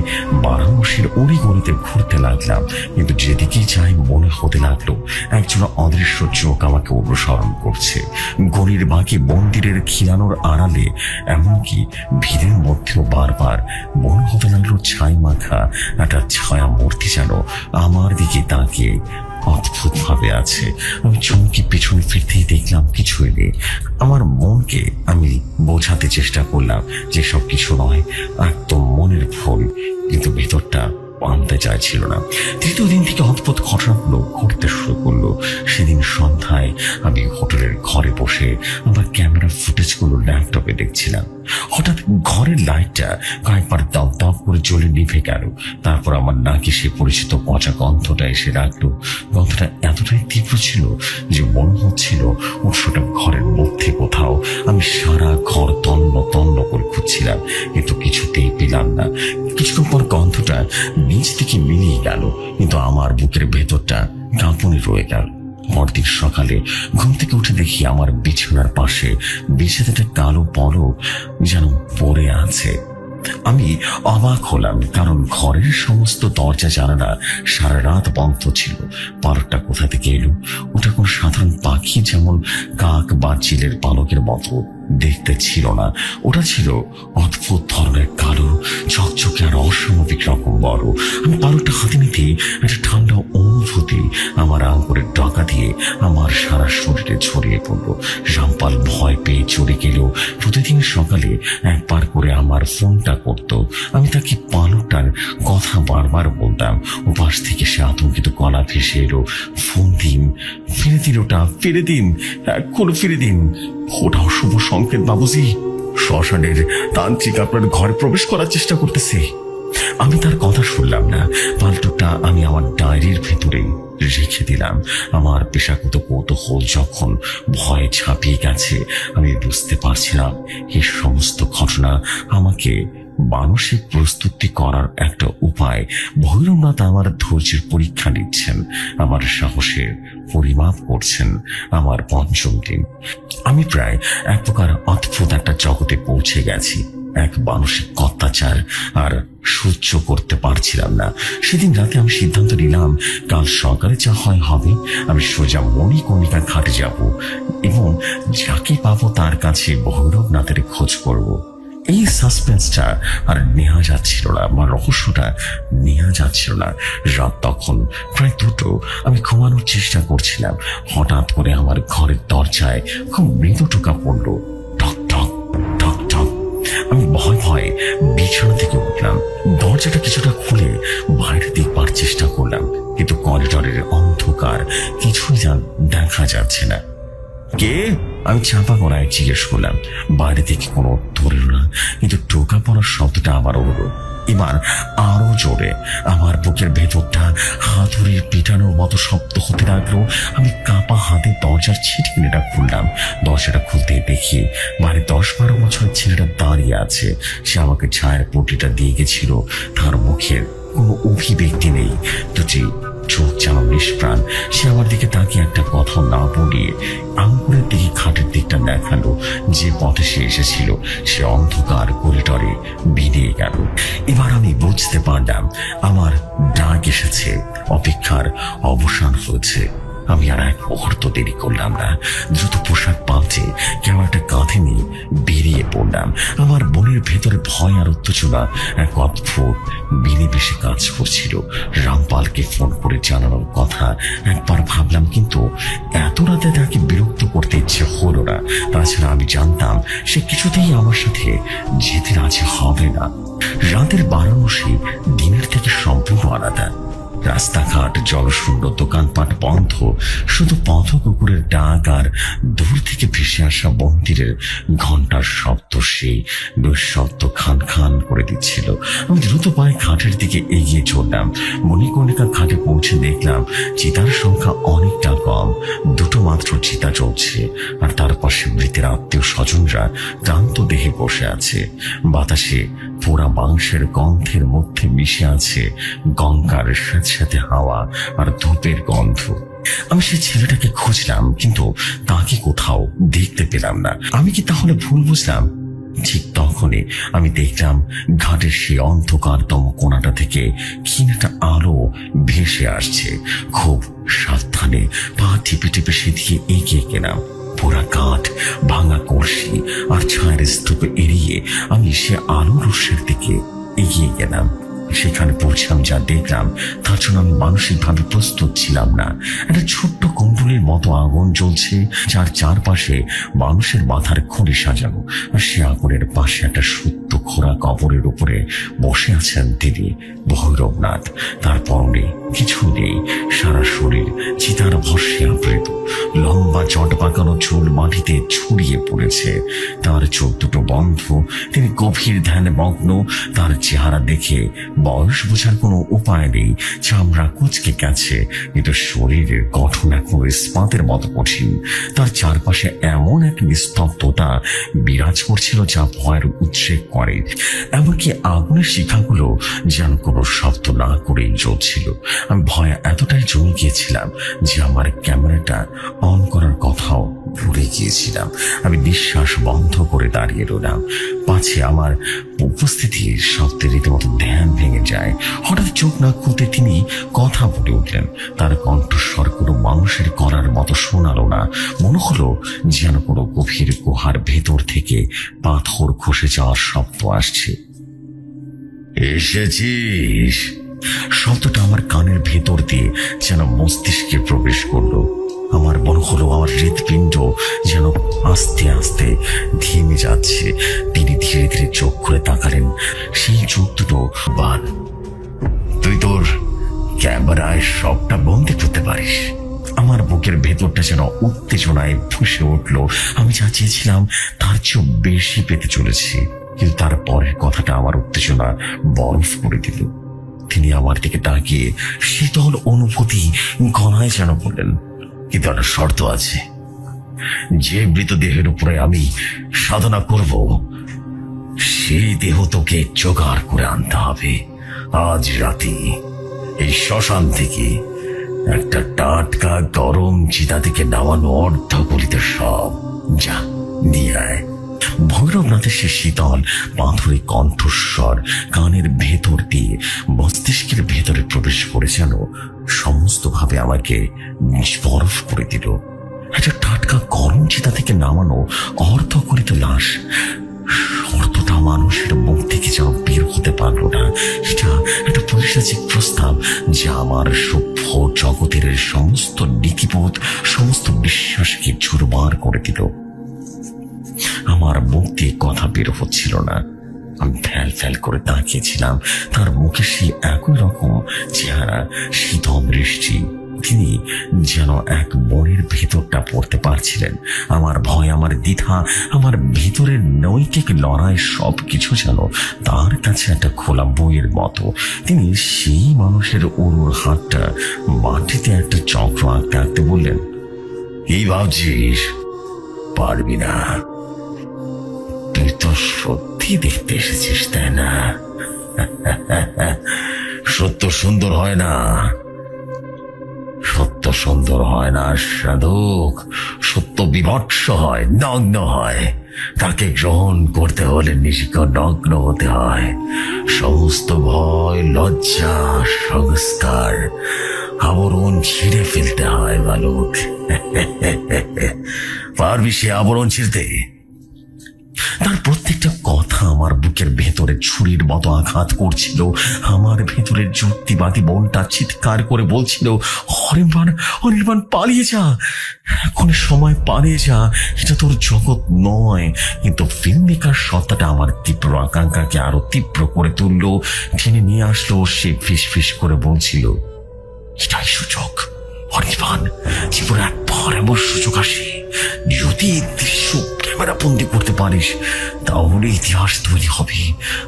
Speaker 1: বারাণসীর অলিগলিতে ঘুরতে লাগলাম, কিন্তু যেদিকে যাই মনে হতে লাগলো একজন অদৃশ্য চোখ আমাকে অনুসরণ করছে। গলির বাকি মন্দিরের খিলানোর আড়ালে, এমনকি ভিড়ের মধ্যেও বারবার মনে হতে লাগলো ছাই মাখা একটা ছায়া মূর্তি যেন আমার দিকে তাকিয়ে অদ্ভুত ভাবে আছে। আমি চমকে পেছনে ফিরতেই দেখলাম কিছুই নেই। আমার মনকে আমি বোঝাতে চেষ্টা করলাম যে সব কিছু নয়, একদম মনের ভুল, কিন্তু ভেতরটা মানতে চাইছিল না। তৃতীয় দিন থেকে অদ্ভুত ঘটনাগুলো ঘটতে শুরু করলো। সেদিন সন্ধ্যায় আমি হোটেলের ঘরে বসে আমার ক্যামেরা ফুটেজগুলো ল্যাপটপে দেখছিলাম। হঠাৎ ঘরের লাইটটা কয়েকবার দপ দপ করে জ্বলে নিভে গেল। তারপর আমার নাকে সে পরিচিত পচা গন্ধটা এসে লাগলো। গন্ধটা এতটাই তীব্র ছিল যে মনে হচ্ছিল উৎসটা ঘরের মধ্যে কোথাও। আমি সারা ঘর তন্ন তন্ন করে খুঁজছিলাম, কিন্তু কিছুতেই পেলাম না। কিছুক্ষণ পর গন্ধটা নিচ থেকে মিলিয়ে গেল, কিন্তু আমার বুকের ভেতরটা কাঁপুনি রয়ে গেল। পরদিন সকালে ঘুম থেকে উঠে দেখি আমার বিছানার পাশে বিছানাটা কালো পলক যেন পড়ে আছে। আমি অবাক হলাম, কারণ ঘরের সমস্ত দরজা জানালা সারা রাত বন্ধ ছিল। পালকটা কোথা থেকে এলো? ওটা কোন সাধারণ পাখি যেমন কাক বা চিলের পালকের মতো দেখতে ছিল না। ওটা ছিল অদ্ভুত ধরনের কালো, ঝকঝকে আর অস্বাভাবিক রকম বড়। আমি পালকটা হাতে নিতে একটা ঠান্ডা অনুভূতি আমার আঙ্গুরের ডগা দিয়ে আমার সারা শরীরে ছড়িয়ে পড়লো। রামপাল ভয় পেয়ে চলে গেল। প্রতিদিন সকালে একবার করে আমার ফোনটা করতো। আমি তাকে পালকটার কথা বারবার বলতাম। ওপাশ থেকে সে আতঙ্কিত গলা ভেসে এলো, ফোন দিন, ফিরে দিন, ওটা ফিরে দিন, এক্ষুনি ফিরে দিন। ওটা অশুভ সংকেত বাবুজি, শ্মশানের তান্ত্রিক আপনার ঘরে প্রবেশ করার চেষ্টা করতেছে। আমি তার কথা শুনলাম না। পাল্টোটা আমি আমার ডায়েরির ভেতরে রেখে দিলাম। আমার পেশাগত কৌতূহল যখন ভয়ে ছাপিয়ে গেছে, আমি বুঝতে পারছিলাম এই সমস্ত ঘটনা আমাকে মানসিক প্রস্তুতি করার একটা উপায়। ভৈরবনাথ আমার ধৈর্যের পরীক্ষা নিচ্ছেন, আমার সাহসের পরিমাপ করছেন। আমার পঞ্চম দিন। আমি প্রায় এক প্রকার অদ্ভুত একটা জগতে পৌঁছে গেছি। এক মানসিক অত্যাচার আর সহ্য করতে পারছিলাম না। সেদিন রাতে আমি সিদ্ধান্ত নিলাম, কাল সকালে যা হয় হবে। আমি সোজা মণিকর্ণিকা ঘাটে যাব এবং যাকে পাবো তার কাছে ভৈরবনাথের খোঁজ করব। এই সাসপেন্সটা আর নেওয়া যাচ্ছিল না, আমার রহস্যটা নেওয়া যাচ্ছিল না। রাত তখন প্রায় 2টো। আমি ঘুমানোর চেষ্টা করছিলাম। হঠাৎ করে আমার ঘরের দরজায় খুব মৃদু টোকা পড়লো, ঠক ঠক ঠক ঠক। আমি ভয় ভয়ে বিছানা থেকে উঠলাম। দরজাটা কিছুটা খুলে বাইরে দেখবার চেষ্টা করলাম, কিন্তু করিডরের অন্ধকার, কিছুই দেখা যাচ্ছে না। কে? আমি চাপা গলায় জিজ্ঞেস করলাম। বাইরে থেকে কোনো উত্তর এলো না, কিন্তু টোকা পড়ার শব্দটা আবার হলো, এবার আরো জোরে। আমার বুকের ভেতরটা হাতুড়ির পিটানোর মতো শব্দ হতে লাগলো। আমি কাঁপা হাতে দরজার ছিটকিনিটা খুললাম। দরজাটা খুলতে দেখি বাইরে 10-12 বছরের ছেলেটা দাঁড়িয়ে আছে। সে আমাকে ছায়ের পট্টিটা দিয়ে গেছিল। তার মুখের কোনো অভিব্যক্তি নেই, দুটি চোখ যেন নিষ্প্রাণ। সে আমার দিকে তাকিয়ে একটা কথা না বলিয়ে আঙ্গুরের দিকে খাটের দিকটা দেখালো। যে পথে সে এসেছিল সে অন্ধকার করিডরে বেরিয়ে গেল। এবার আমি বুঝতে পারলাম আমার ডাক এসেছে, অপেক্ষার অবসান হয়েছে। আমি আর এক মুহূর্ত দেরি করলাম না। দ্রুত পোশাক পাল্টে ক্যামেরাটা কাঁধে নিয়ে বেরিয়ে পড়লাম। আমার মনের ভেতরে ভয় আর উত্তেজনা এক অদ্ভুত বিনিবেশে কাজ করছিল। রামপালকে ফোন করে জানানোর কথা একবার ভাবলাম, কিন্তু এত রাতে তাকে বিরক্ত করতে ইচ্ছে হলো না। তাছাড়া আমি জানতাম সে কিছুতেই আমার সাথে যেতে রাজি হবে না। রাতের বারাণসী দিনের থেকে সম্পূর্ণ আলাদা। রাস্তাঘাট জলশূন্য, দোকানপাট বন্ধ, শুধু পথ কুকুরের ডাক আর দূর থেকে ভেসে আসা মন্দিরের ঘন্টার শব্দ সেই নৈঃশব্দ খান খান করে দিচ্ছিল। আমি দ্রুত পায়ে ঘাটের দিকে এগিয়ে চললাম। মণিকর্ণিকা ঘাটে পৌঁছে দেখলাম চিতার সংখ্যা অনেকটা কম। 2টো মাত্র চিতা চলছে, আর তার পাশে মৃতের আত্মীয় স্বজনরা ক্লান্ত দেহে বসে আছে। বাতাসে পোড়া মাংসের গন্ধের মধ্যে মিশে আছে গঙ্গার সাথে হাওয়া আর ধূপের গন্ধ। আমি সেই ছেলেটাকে খুঁজলাম, কিন্তু তাকে কোথাও দেখতে পেলাম না। আমি কি তাহলে ভুল বুঝলাম? ঠিক তখনই আমি দেখলাম ঘাটের সেই অন্ধকারতম কোণাটা থেকে কি একটা আলো ভেসে আসছে। খুব সাবধানে পা টিপে টিপে সেদিকে এগিয়ে গেলাম। পোড়া কাঠ, ভাঙা কলসি আর ছায়ের স্তূপে এড়িয়ে আমি সে আলোর উৎসের দিকে এগিয়ে গেলাম। সেখানে পৌঁছাম যা দেখলাম তার জন্য আমি মানসিকভাবে প্রস্তুত ছিলাম না। একটা ছোট্ট কুণ্ডলীর মতো আগুন জ্বলছে, যার চারপাশে মানুষের মাথার খুঁড়ি সাজানো, আর সে আগুনের পাশে একটা সত্য খোরা কবরের উপরে বসে আছেন তিনি, ভৈরবনাথ। তার পরনে কিছু নেই, সারা শরীর চিতার ভস্যে আবৃত। লম্বা জট পাকানো চুল মাটিতে ছড়িয়ে পড়েছে, তার চোখ দুটো বন্ধ। তিনি গভীর ধ্যানে মগ্ন। তার চেহারা দেখে বয়স বোঝার কোনো উপায় নেই। চামড়া কুচকে গেছে, কিন্তু শরীরের গঠন এখন ইস্পাতের মতো কঠিন। তার চারপাশে এমন এক নিস্তব্ধতা বিরাজ করছিল যা ভয়ের উদ্রেক করে। এমনকি আগুনের শিখাগুলো যেন কোনো শব্দ না করেই জ্বলছিল। আমি ভয়ে এতটাই জমে গিয়েছিলাম যে আমার ক্যামেরাটা অন করার কথাও ভুলে গিয়েছিলাম। আমি নিঃশ্বাস বন্ধ করে দাঁড়িয়ে রইলাম, পাছে আমার উপস্থিতির শব্দে রীতিমতো ধ্যান ভেঙে যায়। হঠাৎ চোখ না খুলতে তিনি কথা বলে উঠলেন। তার কণ্ঠস্বর কোনো মানুষের করার মতো শোনালো না। মনে হলো যেন কোনো গভীর গুহার ভেতর থেকে পাথর খসে যাওয়ার শব্দ আসছে। এসেছিস? শব্দটা আমার কানের ভেতর দিয়ে যেন মস্তিষ্কে প্রবেশ করলো। আমার মনে হলো আমার হৃৎপিণ্ড যেন আস্তে আস্তে থেমে যাচ্ছে। তিনি ধীরে ধীরে চোখ খুলে তাকালেন। সেই চোখ দুটো বান। তুই তোর ক্যামেরায় সবটা বন্দি করতে পারিস? আমার বুকের ভেতরটা যেন উত্তেজনায় ফুঁসে উঠলো। আমি যা চেয়েছিলাম তার চেয়েও বেশি পেতে চলেছি, কিন্তু তার পরের কথাটা আমার উত্তেজনা বরফ করে দিল। তিনি আমার দিকে তাকিয়ে শীতল অনুভূতি গলায় যেন বললেন, কিন্তু একটা শর্ত আছে। যে মৃতদেহের উপরে আমি সাধনা করব, সেই দেহ তোকে জোগাড় করে আনতে হবে। আজ রাতে এই শ্মশান থেকে একটা টাটকা গরম চিতা থেকে নামানো অর্ধগলিত সব যা নিয়ে আয়। ভৈরবনাথের সে শীতল পাথুরে কণ্ঠস্বর কানের ভেতর দিয়ে মস্তিষ্কের ভেতরে প্রবেশ করে যেন সমস্ত ভাবে আমাকে বরফ করে দিল। একটা টাটকা গরম চিতা থেকে নামানো অর্ধগলিত লাশ, শর্তটা মানুষের মুখ থেকে যেন বের হতে পারলো না। এটা একটা পৈশাচিক প্রস্তাব যা আমার সভ্য জগতের সমস্ত নীতিবোধ, সমস্ত বিশ্বাসকে চুরমার করে দিল। আমার মুখ দিয়ে কথা বের হচ্ছিল না। আমি ফ্যাল ফ্যাল করে তাকিয়েছিলাম। তার মুখে সেই একই রকম চেহারা, শীতল দৃষ্টি। তিনি যেন এক মনের ভেতরটা পড়তে পারছিলেন। আমার ভয়, আমার দ্বিধা, আমার ভিতরের নৈতিক লড়াই সবকিছু যেন তার কাছে একটা খোলা বইয়ের মতো। তিনি সেই মানুষের উরুর হাতটা মাটিতে একটা চক্র আঁকতে আঁকতে বললেন, এই ভাবছিস পারবি না? তুই তো সত্যি দেখতে এসেছিস, তাই না? সত্য সুন্দর হয় না, সত্য সুন্দর হয় না সাধক। সত্য বিভৎস হয়, নগ্ন হয়। তাকে গ্রহণ করতে হলে নিজেকে নগ্ন হতে হয়। সমস্ত ভয়, লজ্জা, সংস্কার আবরণ ছিঁড়ে ফেলতে হয় বালক। পারবি সে আবরণ ছিঁড়তে? তার প্রত্যেকটা কথা আমার বুকের ভেতরে ছুরির মতো আঘাত করছিল। আমার ভেতরের যুক্তিবাদী মনটা চিৎকার করে বলছিল, অনির্বাণ, অনির্বাণ পালিয়ে যা, এখন সময় পালিয়ে যা, এটা তোর জগৎ নয়। কিন্তু ফিল্ম মেকার সত্তাটা আমার তীব্র আকাঙ্ক্ষাকে আরো তীব্র করে তুললো, টেনে নিয়ে আসলো। সে ফিস ফিস করে বলছিল, এটাই সুযোগ অনির্বাণ, জীবনে একবার এমন সুযোগ আসে, যদি দৃশ্য ক্যামেরা বন্দি করতে পারিস তাহলে ইতিহাস তৈরি হবে,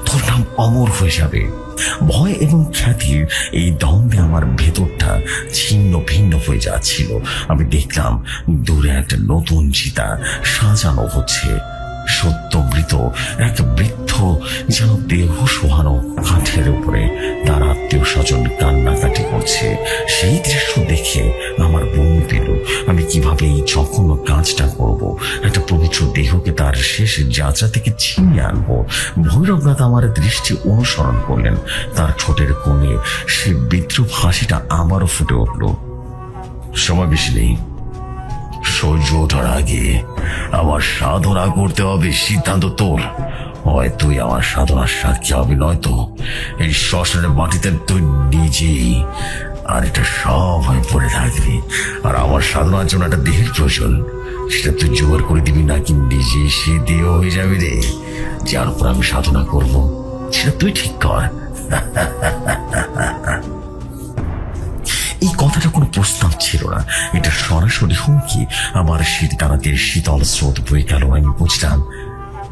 Speaker 1: তোর নাম অমর হয়ে যাবে। ভয় এবং খ্যাতির এই দ্বন্দ্বে আমার ভেতরটা ছিন্ন ভিন্ন হয়ে যাচ্ছিল। আমি দেখলাম দূরে একটা নতুন চিতা সাজানো হচ্ছে। সত্য মৃত অপরিচিত এক বৃদ্ধ যেন দেহ সোহানো কাঠের উপরে তার আত্মীয় স্বজন কান্নাকাটি করছে। সেই দৃশ্য দেখে আমার বমি পেল। আমি কিভাবে এই জঘন্য কাজটা করব? একটা পবিত্র দেহকে তার শেষ যাত্রা থেকে ছিনিয়ে আনবো। ভৈরবনাথ আমার দৃষ্টি অনুসরণ করলেন। তার ঠোঁটের কোণে সে বিদ্রুপ হাসিটা আবারও ফুটে উঠল। সময় বেশি নেই, সূর্য ওঠার আগে আমার সাধনা করতে হবে। সিদ্ধান্ত তোর, হয় তুই আমার সাধনার সাক্ষী হবে, নয়তো এই শ্মশানের মাটিতে তুই নিজেই আর এটা সব হয়ে পড়ে থাকবি। আর আমার সাধনার জন্য একটা দেহের প্রয়োজন, সেটা তুই জোগাড় করে দিবি নাকি নিজে সে দেহ হয়ে যাবে রে যার উপর আমি সাধনা করব, সেটা তুই ঠিক কর। এই কথাটা কোনো প্রস্তাব ছিল না, এটা সরাসরি হুমকি। আমার শীত টানাতে শীতল স্রোত বয়ে গেল। আমি বুঝলাম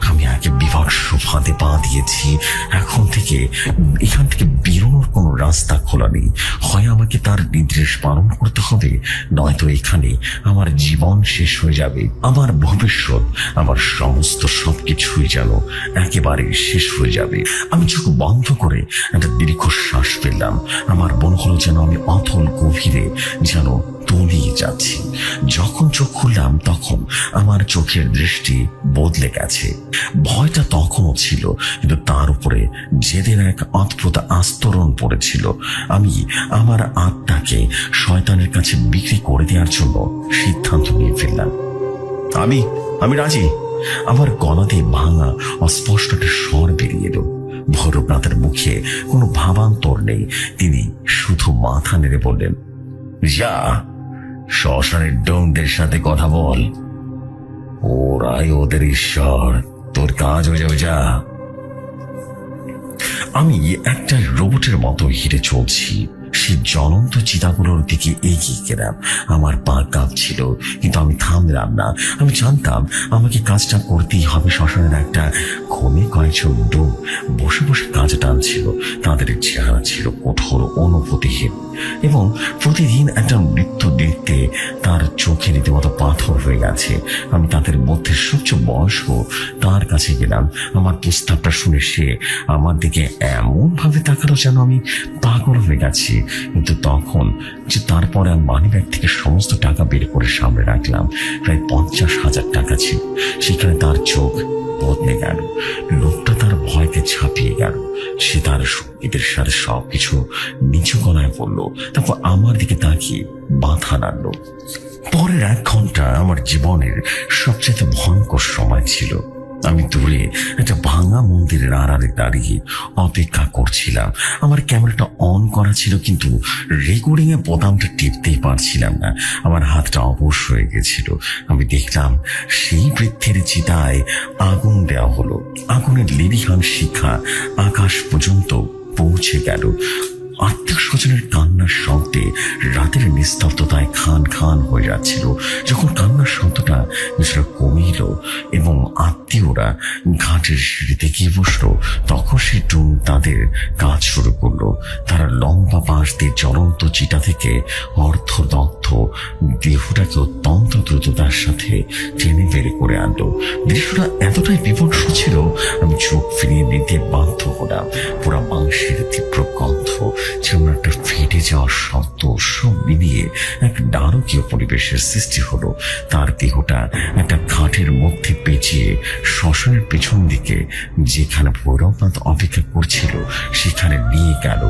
Speaker 1: আমি আগে বিভৎস ফাঁদে পা দিয়েছি। এখন থেকে এখান থেকে বেরোনোর কোনো রাস্তা খোলা নেই। হয় আমাকে তার নির্দেশ পালন করতে হবে, নয়তো এখানে আমার জীবন শেষ হয়ে যাবে। আমার ভবিষ্যৎ, আমার সমস্ত সবকিছুই যেন একেবারে শেষ হয়ে যাবে। আমি চোখ বন্ধ করে একটা দীর্ঘ শ্বাস ফেললাম। আমার মনে হলো যেন আমি অথল গভীরে যেন তলিয়ে যাচ্ছি। যখন চোখ খুললাম তখন আমার চোখের দৃষ্টি বদলে গেছে। ভয়টা তখনও ছিল, কিন্তু তার উপরে জেদের এক অদ্ভুত আস্তরণ পড়েছিল। আমি আমার আত্মাকে শয়তানের কাছে বিক্রি করে দেওয়ার জন্য সিদ্ধান্ত নিয়ে ফেললাম। আমি রাজি। আমার গলা দিয়ে ভাঙা অস্পষ্ট একটা স্বর বেরিয়ে এলো। ভৈরবনাথের মুখে কোনো ভাবান্তর নেই, তিনি শুধু মাথা নেড়ে বললেন, যা, শ্মশানের ডোমদের সাথে কথা বল, ওরাই ওদের ঈশ্বর, তোর কাজ হয়ে যাবে, যা। আমি একটা রোবটের মতো হিরে চলছি। সেই জ্বলন্ত চিতাগুলোর দিকে এগিয়ে গেলাম। আমার পা কাঁপছিল, কিন্তু আমি থামলাম না। আমি জানতাম আমাকে কাজটা করতেই হবে। শ্মশানের একটা ঘুমে কয়েকজন লোক বসে বসে কাজ টানছিল। তাদের চেহারা ছিল কঠোর, অনুভূতিহীন, এবং প্রতিদিন একটা মৃত্যু দেখতে তার চোখে রীতিমতো পাথর হয়ে গেছে। আমি তাদের মধ্যে সবচেয়ে বয়স্ক তার কাছে গেলাম। আমার প্রস্তাবটা শুনে সে আমার দিকে এমন ভাবে তাকালো যেন আমি পাগল হয়ে গেছি। কিন্তু তখন যে তারপরে আমি মানিব্যাগ থেকে সমস্ত টাকা বের করে সামনে রাখলাম, প্রায় 50,000 টাকা ছিল। সেখানে তার চোখ বদলে গেল। লোকটা তার ভয়কে ছাপিয়ে গেল। সে তার সঙ্গীদের সাথে সবকিছু নিচু গলায় বলল, তারপর আমার দিকে তাকিয়ে মাথা নাড়ল। পরের 1 ঘন্টা আমার জীবনের সবচেয়ে ভয়ঙ্কর সময় ছিল। আমি দূরে একটা ভাঙা মন্দিরের আড়ালে দাঁড়িয়ে অপেক্ষা করছিলাম। আমার ক্যামেরাটা অন করা ছিল, কিন্তু রেকর্ডিং এ বোতামটা টিপতেই পারছিলাম না। আমার হাতটা অবশ হয়ে গেছিল। আমি দেখলাম সেই বৃদ্ধের চিতায় আগুন দেওয়া হলো। আগুনের লেলিহান শিখা আকাশ পর্যন্ত পৌঁছে গেল। আত্মীয় স্বজনের কান্নার শব্দে রাতের নিস্তব্ধতায় খান খান হয়ে যাচ্ছিল। যখন কান্নার শব্দটা কিছুটা কমিল এবং আত্মীয়রা ঘাটের সিঁড়িতে গিয়ে বসলো, তখন সে টুন তাদের কাজ শুরু করলো। তারা লম্বা বাঁশ দিয়ে জ্বলন্ত চিতা থেকে অর্ধদগ্ধ দেহটাকে অত্যন্ত দ্রুততার সাথে টেনে বের করে আনলো। দৃশ্যটা এতটাই বিভৎস ছিল, আমি চোখ ফিরিয়ে নিতে বাধ্য হলাম। পুরা মাংসের তীব্র গন্ধ, যেমন একটা ফেটে যাওয়ার শব্দ, সব মিলিয়ে এক নারকীয় পরিবেশের সৃষ্টি হলো। তার দেহটা একটা ঘাটের মধ্যে পেঁচিয়ে শ্মশানের পেছন দিকে, যেখানে ভৈরবনাথ অপেক্ষা করছিল, সেখানে নিয়ে গেল।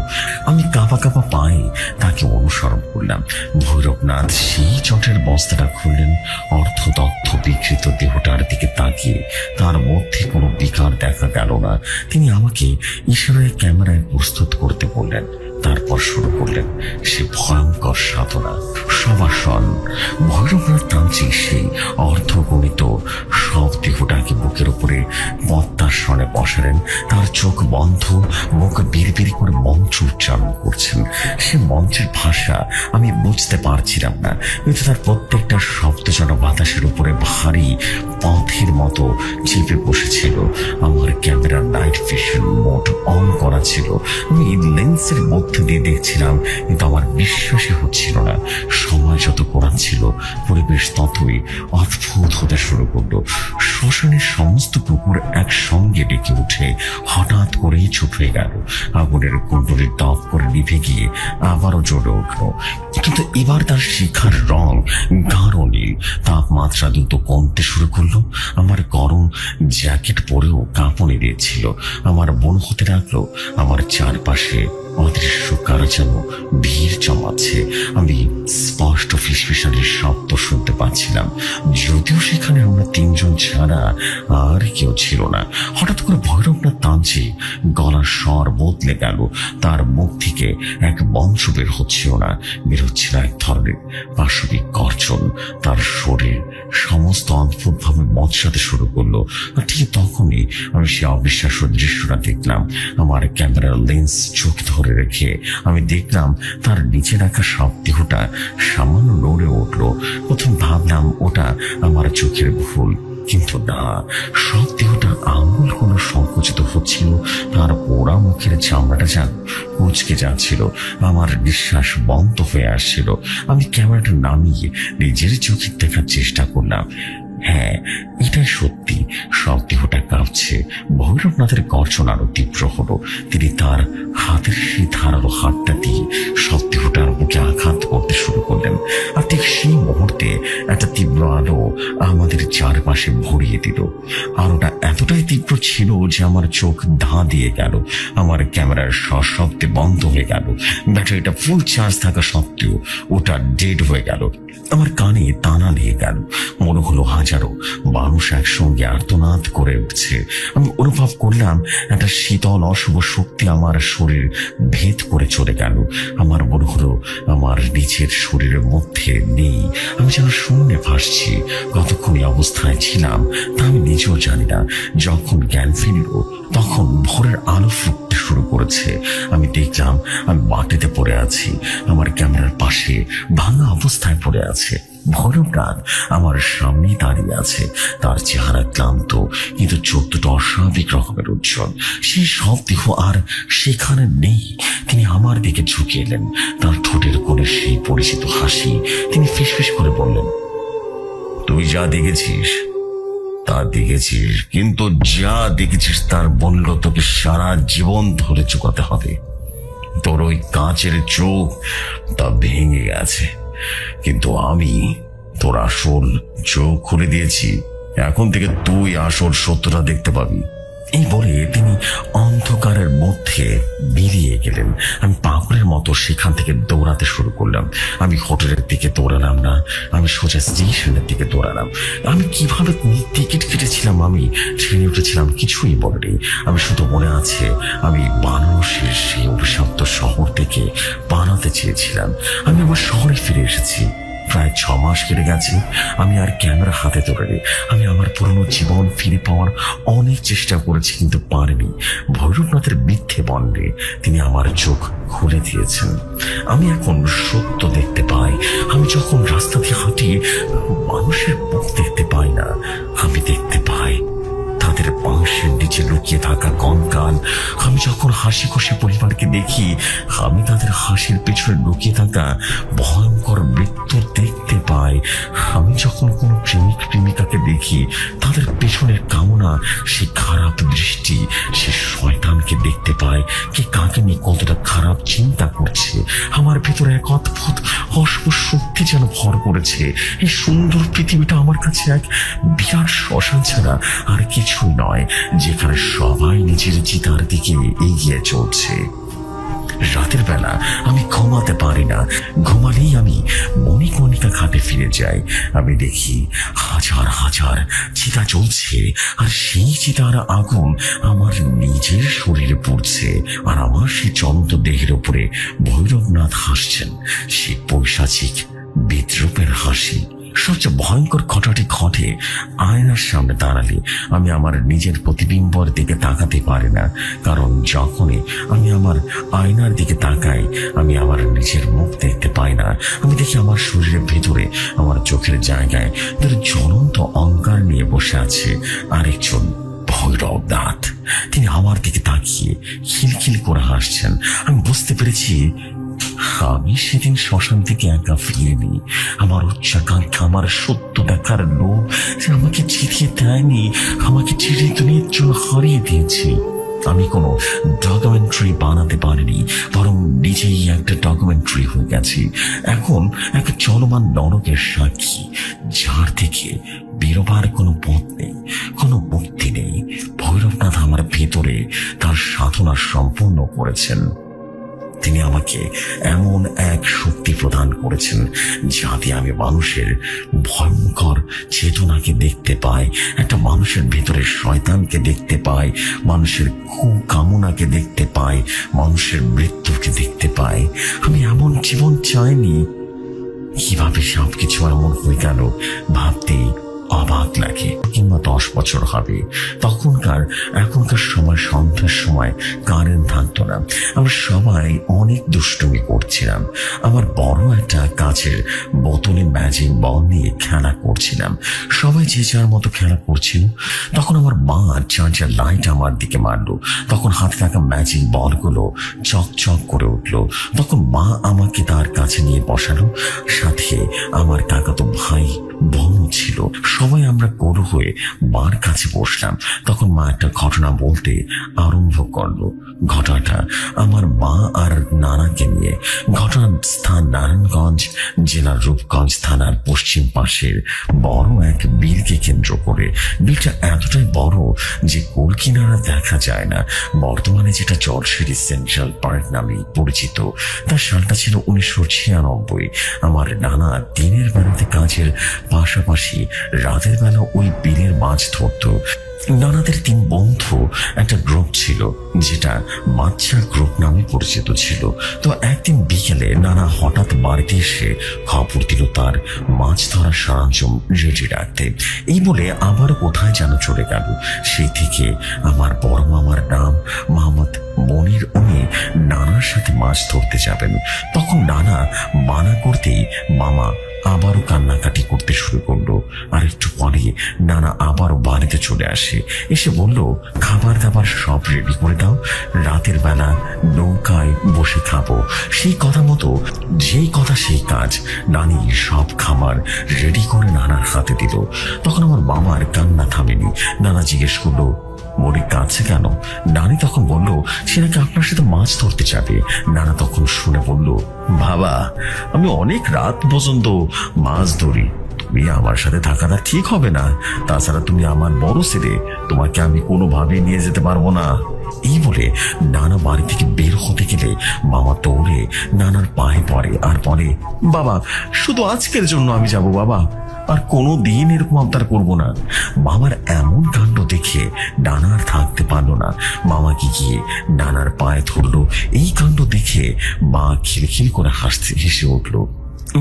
Speaker 1: আমি কাঁপা কাঁপা পায়ে তাকে অনুসরণ করলাম। ভৈরবনাথ সেই চটের বস্তাটা খুললেন। অর্ধদগ্ধ বিকৃত দেহটার দিকে তাকিয়ে তার মধ্যে কোনো বিকার দেখা গেল না। তিনি আমাকে ইশারায় ক্যামেরায় প্রস্তুত করতে বললেন। তারপর শুরু করলেন সে ভয়ঙ্কর সাধনা। সবাসন। ভৈরবনাথ টানছে সেই অর্ধগণিত সব দেহটাকে বুকের উপরে পদ্মাসনে বসালেন। তার চোখ বন্ধ, মুখ বিড়বিড় করে মন্ত্র উচ্চারণ করছেন। সে মন্ত্রের ভাষা আমি বুঝতে পারছিলাম না, কিন্তু তার প্রত্যেকটা শব্দ যেন বাতাসের উপরে ভারী পথের মতো চেপে বসেছিল। আমার ক্যামেরার নাইট ভিশন মোড অন করা ছিল। আমি লেন্সের মধ্যে দিয়ে দেখছিলাম, কিন্তু আমার বিশ্বাসই হচ্ছিল না। সময় যত গড়াতে বাড়ছিল পরিবেশ ততই অদ্ভুত হতে শুরু করলো। শ্মশানের সমস্ত কুকুর একসঙ্গে ডেকে উঠে হঠাৎ করেই চুপ হয়ে গেল। আগুনের কুণ্ডলি টপ করে নিভে গিয়ে আবারও জ্বলে উঠল, কিন্তু এবার তার শিখার রং গাঢ় নীল। তাপমাত্রা দ্রুত কমতে শুরু করলো। আমার গরম জ্যাকেট পরেও কাঁপুনি দিয়েছিল। আমার মনে হতে লাগলো আমার চারপাশে অদৃশ্য কারা যেন ভিড় জমাচ্ছে। আমি স্পষ্ট ফিসফিসানির শব্দ শুনতে পাচ্ছিলাম, যদিও সেখানে আমরা তিনজন ছাড়া আর কেউ ছিল না। হঠাৎ করে ভৈরবনাথ তাঁজি গলার স্বর বদলে গেল। তার মুখ থেকে এক মন্ত্র বের হচ্ছিল না, বের হচ্ছিল এক ধরনের পাশবিক গর্জন। তার শরীর সমস্ত অদ্ভুতভাবে মচসাতে শুরু করলো। আর ঠিক তখনই আমি সে অবিশ্বাস্য দৃশ্যটা দেখলাম। আমার ক্যামেরার লেন্স চোখ ধরে রেখে আমি দেখলাম তার নিচে রাখা সব দেহটা সামান্য নড়ে উঠল। প্রথম ভাবলাম ওটা আমার চোখের ভুল, কিন্তু না, সব দেহটা আঙুল কোনো সংকুচিত হচ্ছিল। তার পোড়া মুখের চামড়াটা যেন কুচকে যাচ্ছিল। আমার নিঃশ্বাস বন্ধ হয়ে আসছিল। আমি ক্যামেরাটা নামিয়ে নিজের চোখে দেখার চেষ্টা করলাম। হ্যাঁ, এটাই সত্যি, সব দেহটা কাঁপছে। ভৈরবনাথের গর্জন আরো তীব্র হলো। তিনি তার হাতের সেই ধারালো হাতটা দিয়ে সব দেহটার বুকে আঘাত করতে শুরু করলেন। আর ঠিক সেই মুহূর্তে একটা তীব্র আলো আমাদের চারপাশে ভরিয়ে দিল। আলোটা এতটাই তীব্র ছিল যে আমার চোখ ধা দিয়ে গেল। আমার ক্যামেরার সশব্দে বন্ধ হয়ে গেল। ব্যাটারিটা ফুল চার্জ থাকা সত্ত্বেও ওটা ডেড হয়ে গেল। আমার কানে টানা লেগে গেল। মনে হলো হাজারো মানুষ একসঙ্গে আর্তনাদ করে উঠছে। আমি অনুভব করলাম একটা শীতল অশুভ শক্তি আমার শরীর ভেদ করে চলে গেল। আমার মনে হলো আমার নিজের শরীরের মধ্যে নেই, আমি যেন শূন্যে ভাসছি। কতক্ষণ এই অবস্থায় ছিলাম তা আমি নিজেও জানি না। যখন জ্ঞান ফিরল তখন ভোরের আলো ফুটতে শুরু করেছে। আমি দেখলাম আমি মাটিতে পড়ে আছি। আমার ক্যামেরার পাশে ভাঙা অবস্থায় পড়ে আছে। ভৈরবনাথ আমার সামনেই দাঁড়িয়ে আছে। তার চেহারা ক্লান্ত, কিন্তু চোখ দুটো অস্বাভাবিক রকমের উজ্জ্বল। সেই সব দেহ আর সেখানে নেই। তিনি আমার দিকে ঝুঁকে এলেন। তার ঠোঁটের কোণে সেই পরিচিত হাসি। তিনি ফিসফিস করে বললেন, তুই যা দেখেছিস তা দেখেছিস, কিন্তু যা দেখেছিস তার মূল্য তোকে সারা জীবন ধরে চুকাতে হবে। তোর ওই কাঁচের চোখ তা ভেঙে গেছে, কিন্তু আমি তোর আসল চোখ খুলে দিয়েছি। এখন থেকে তুই আসল সত্যটা দেখতে পাবি। এই বলে তিনি অন্ধকারের মধ্যে বেরিয়ে গেলেন। আমি পাগলের মতো সেখান থেকে দৌড়াতে শুরু করলাম। আমি হোটেলের দিকে দৌড়ালাম না, আমি সোজা স্টেশনের দিকে দৌড়ালাম। আমি কিভাবে টিকিট কেটেছিলাম, আমি ট্রেনে উঠেছিলাম, কিছুই বলেনি। আমি শুধু মনে আছে আমি বানারসের সেই অভিশপ্ত শহর থেকে পালাতে চেয়েছিলাম। আমি আমার শহরে ফিরে এসেছি। প্রায় 6 মাস কেটে গেছে। আমি আর ক্যামেরা হাতে ধরে আমি আমার পুরনো জীবন ফিরে পাওয়ার অনেক চেষ্টা করেছি, কিন্তু পারিনি। ভৈরবনাথের মিথ্যে বন্ডে তিনি আমার চোখ খুলে দিয়েছেন। আমি এখন সত্য দেখতে পাই। আমি যখন রাস্তা দিয়ে হাঁটি মানুষের মুখ দেখতে পাই না, আমি দেখতে পাই তাদের পাশের নিচে লুকিয়ে থাকা কঙ্কাল। আমি যখন হাসি খুশি পরিবারকে দেখি, আমি তাদের হাসির পেছনে লুকিয়ে থাকা ভয়ঙ্কর মৃত্যু দেখতে পাই। আমি যখন কোনো প্রেমিক প্রেমিকাকে দেখি, তাদের পেছনের কামনা, সে খারাপ দৃষ্টি, সে শয়তানকে দেখতে পাই। কে কাকে নিয়ে কতটা খারাপ চিন্তা করছে। আমার ভেতরে এক অদ্ভুত অশুভ শক্তি যেন ভর করেছে। এই সুন্দর পৃথিবীটা আমার কাছে এক বিরাট শ্মশান ছাড়া আর কিছুই নয়, যেখানে সবাই নিজের চিতার দিকে এগিয়ে চলছে। রাতের বেলা আমি ঘুমাতে পারি না। ঘুমালেই আমি মণিকণিকা ঘাটে ফিরে যাই। আমি দেখি হাজার হাজার চিতা জ্বলছে, আর সেই চিতার আগুন আমার নিজের শরীরে পড়ছে। আর আমার সেই চন্দ্র দেহের উপরে ভৈরবনাথ হাসছেন, সেই পৈশাচিক বিদ্রুপের হাসি। সবচেয়ে ভয়ঙ্কর ঘটনাটি ঘটে আয়নার সামনে দাঁড়ালে। আমি আমার নিজের প্রতিবিম্বর দিকে তাকাতে পারি না, কারণ যখনই আমি আমার আয়নার দিকে তাকাই আমি আমার নিজের মুখ দেখতে পাই না। আমি দেখি আমার শরীরের ভেতরে আমার চোখের জায়গায় তার জ্বলন্ত অঙ্গার নিয়ে বসে আছে আরেকজন ভৈরবনাথ। তিনি আমার দিকে তাকিয়ে খিলখিল করে হাসছেন। আমি বুঝতে পেরেছি আমি সেদিন শ্মশান থেকে একা ফিরিনি। আমার উচ্চাকাঙ্ক্ষা, আমার সত্য দেখার লোভ যে আমাকে জিতিয়ে দেয়নি, আমাকে চিরদিনের জন্য হারিয়ে দিয়েছে। আমি কোনো ডকুমেন্টারি বানাতে পারিনি, বরং নিজেই একটা ডকুমেন্টারি হয়ে গেছি। এখন একটা চলমান নরকের সাক্ষী, যার থেকে বেরোবার কোনো পথ নেই, কোনো মুক্তি নেই। ভৈরবনাথ আমার ভেতরে তার সাধনা সম্পূর্ণ করেছেন। তিনি আমাকে এমন এক শক্তি প্রদান করেছেন যাতে আমি মানুষের ভয়ঙ্কর চেতনাকে দেখতে পাই, একটা মানুষের ভেতরে শয়তানকে দেখতে পাই, মানুষের কুকামনাকে দেখতে পাই, মানুষের মৃত্যুকে দেখতে পাই। আমি এমন জীবন চাইনি। কিভাবে সবকিছু এমন হয়ে গেল ভাবতেই অবাক লাগে। কিংবা 10 বছর হবে এখনকার সময় সন্ধ্যার সময় কারেন্ট থাকতো না। আমরা সবাই অনেক দুষ্টুমি করছিলাম। আমার বড় একটা কাচের বোতলে ম্যাজিক বল নিয়ে খেলা করছিলাম। সবাই যে যার মতো খেলা করছিল। তখন আমার মা চার্জার লাইট আমার দিকে মারলো। তখন হাতে থাকা ম্যাজিক বলগুলো চকচক করে উঠলো। তখন মা আমাকে তার কাছে নিয়ে বসালো। সাথে আমার কাকাতো ভাই বোন ছিল। সবাই আমরা গরু হয়ে মার কাছে বসলাম। তখন মা একটা ঘটনা বলতে আরম্ভ করলো। ঘটনাটা আমার মা আর নানাকে নিয়ে। ঘটনার স্থান নারায়ণগঞ্জ জেলার রূপগঞ্জ থানার পশ্চিম পাশের বড় এক বিলকে কেন্দ্র করে। বিলটা এতটাই বড় যে কুল কিনারা দেখা যায় না। বর্তমানে যেটা জলশিরি সেন্ট্রাল পার্ক নামে পরিচিত। তার সালটা ছিল 1996। আমার নানা দিনের বেলাতে কাজের পাশাপাশি রাতের বেলা ওই বিলের মাছ ধরত। নানাদের 3 বন্ধু একটা গ্রুপ ছিল, যেটা বাচ্চা গ্রুপ নামে পরিচিত ছিল। তো একদিন বিকেলে নানা হঠাৎ বাড়িতে এসে খবর দিল তার মাছ ধরার সরঞ্জাম রেডি রাখতে। এই বলে আবার কোথায় যেন চলে গেল। সেই থেকে আমার বড় মামার নাম মোহাম্মদ মনির। উনি নানার সাথে মাছ ধরতে যাবেন। তখন নানা মানা করতেই মামা আবারও কান্নাকাটি করতে শুরু করলো। আর একটু পরে নানা আবারও বাড়িতে চলে আসে। এসে বলল, খাবার দাবার সব রেডি করে দাও, রাতের বেলা নৌকায় বসে খাবো। সেই কথা মতো যেই কথা সেই কাজ। নানি সব খাবার রেডি করে নানার হাতে দিল। তখন আমার মামার কান্না থামেনি। নানা জিজ্ঞেস করলো, মরি কাছে কেন? নানি তখন বলল, সে নাকি আপনার সাথে মাছ ধরতে যাবে। নানা তখন শুনে বলল, বাবা, আমি অনেক রাত পর্যন্ত মাছ ধরি, তুমি আমার সাথে থাকাটা ঠিক হবে না। তাছাড়া তুমি আমার বড় ছেলে, তোমাকে আমি কোনোভাবে নিয়ে যেতে পারবো না। এই বলে নানা বাড়ি থেকে বের হতে গেলে মামা দৌড়ে নানার পায়ে পড়ে আর বলে, বাবা, শুধু আজকের জন্য আমি যাব বাবা, আর কোনো দিন এরকম আবদার করবো না। মামার এমন কাণ্ড দেখে নানা আর থাকতে পারলো না। মামাকে গিয়ে নানার পায়ে ধরলো। এই কাণ্ড দেখে মা খিলখিল করে হেসে উঠলো।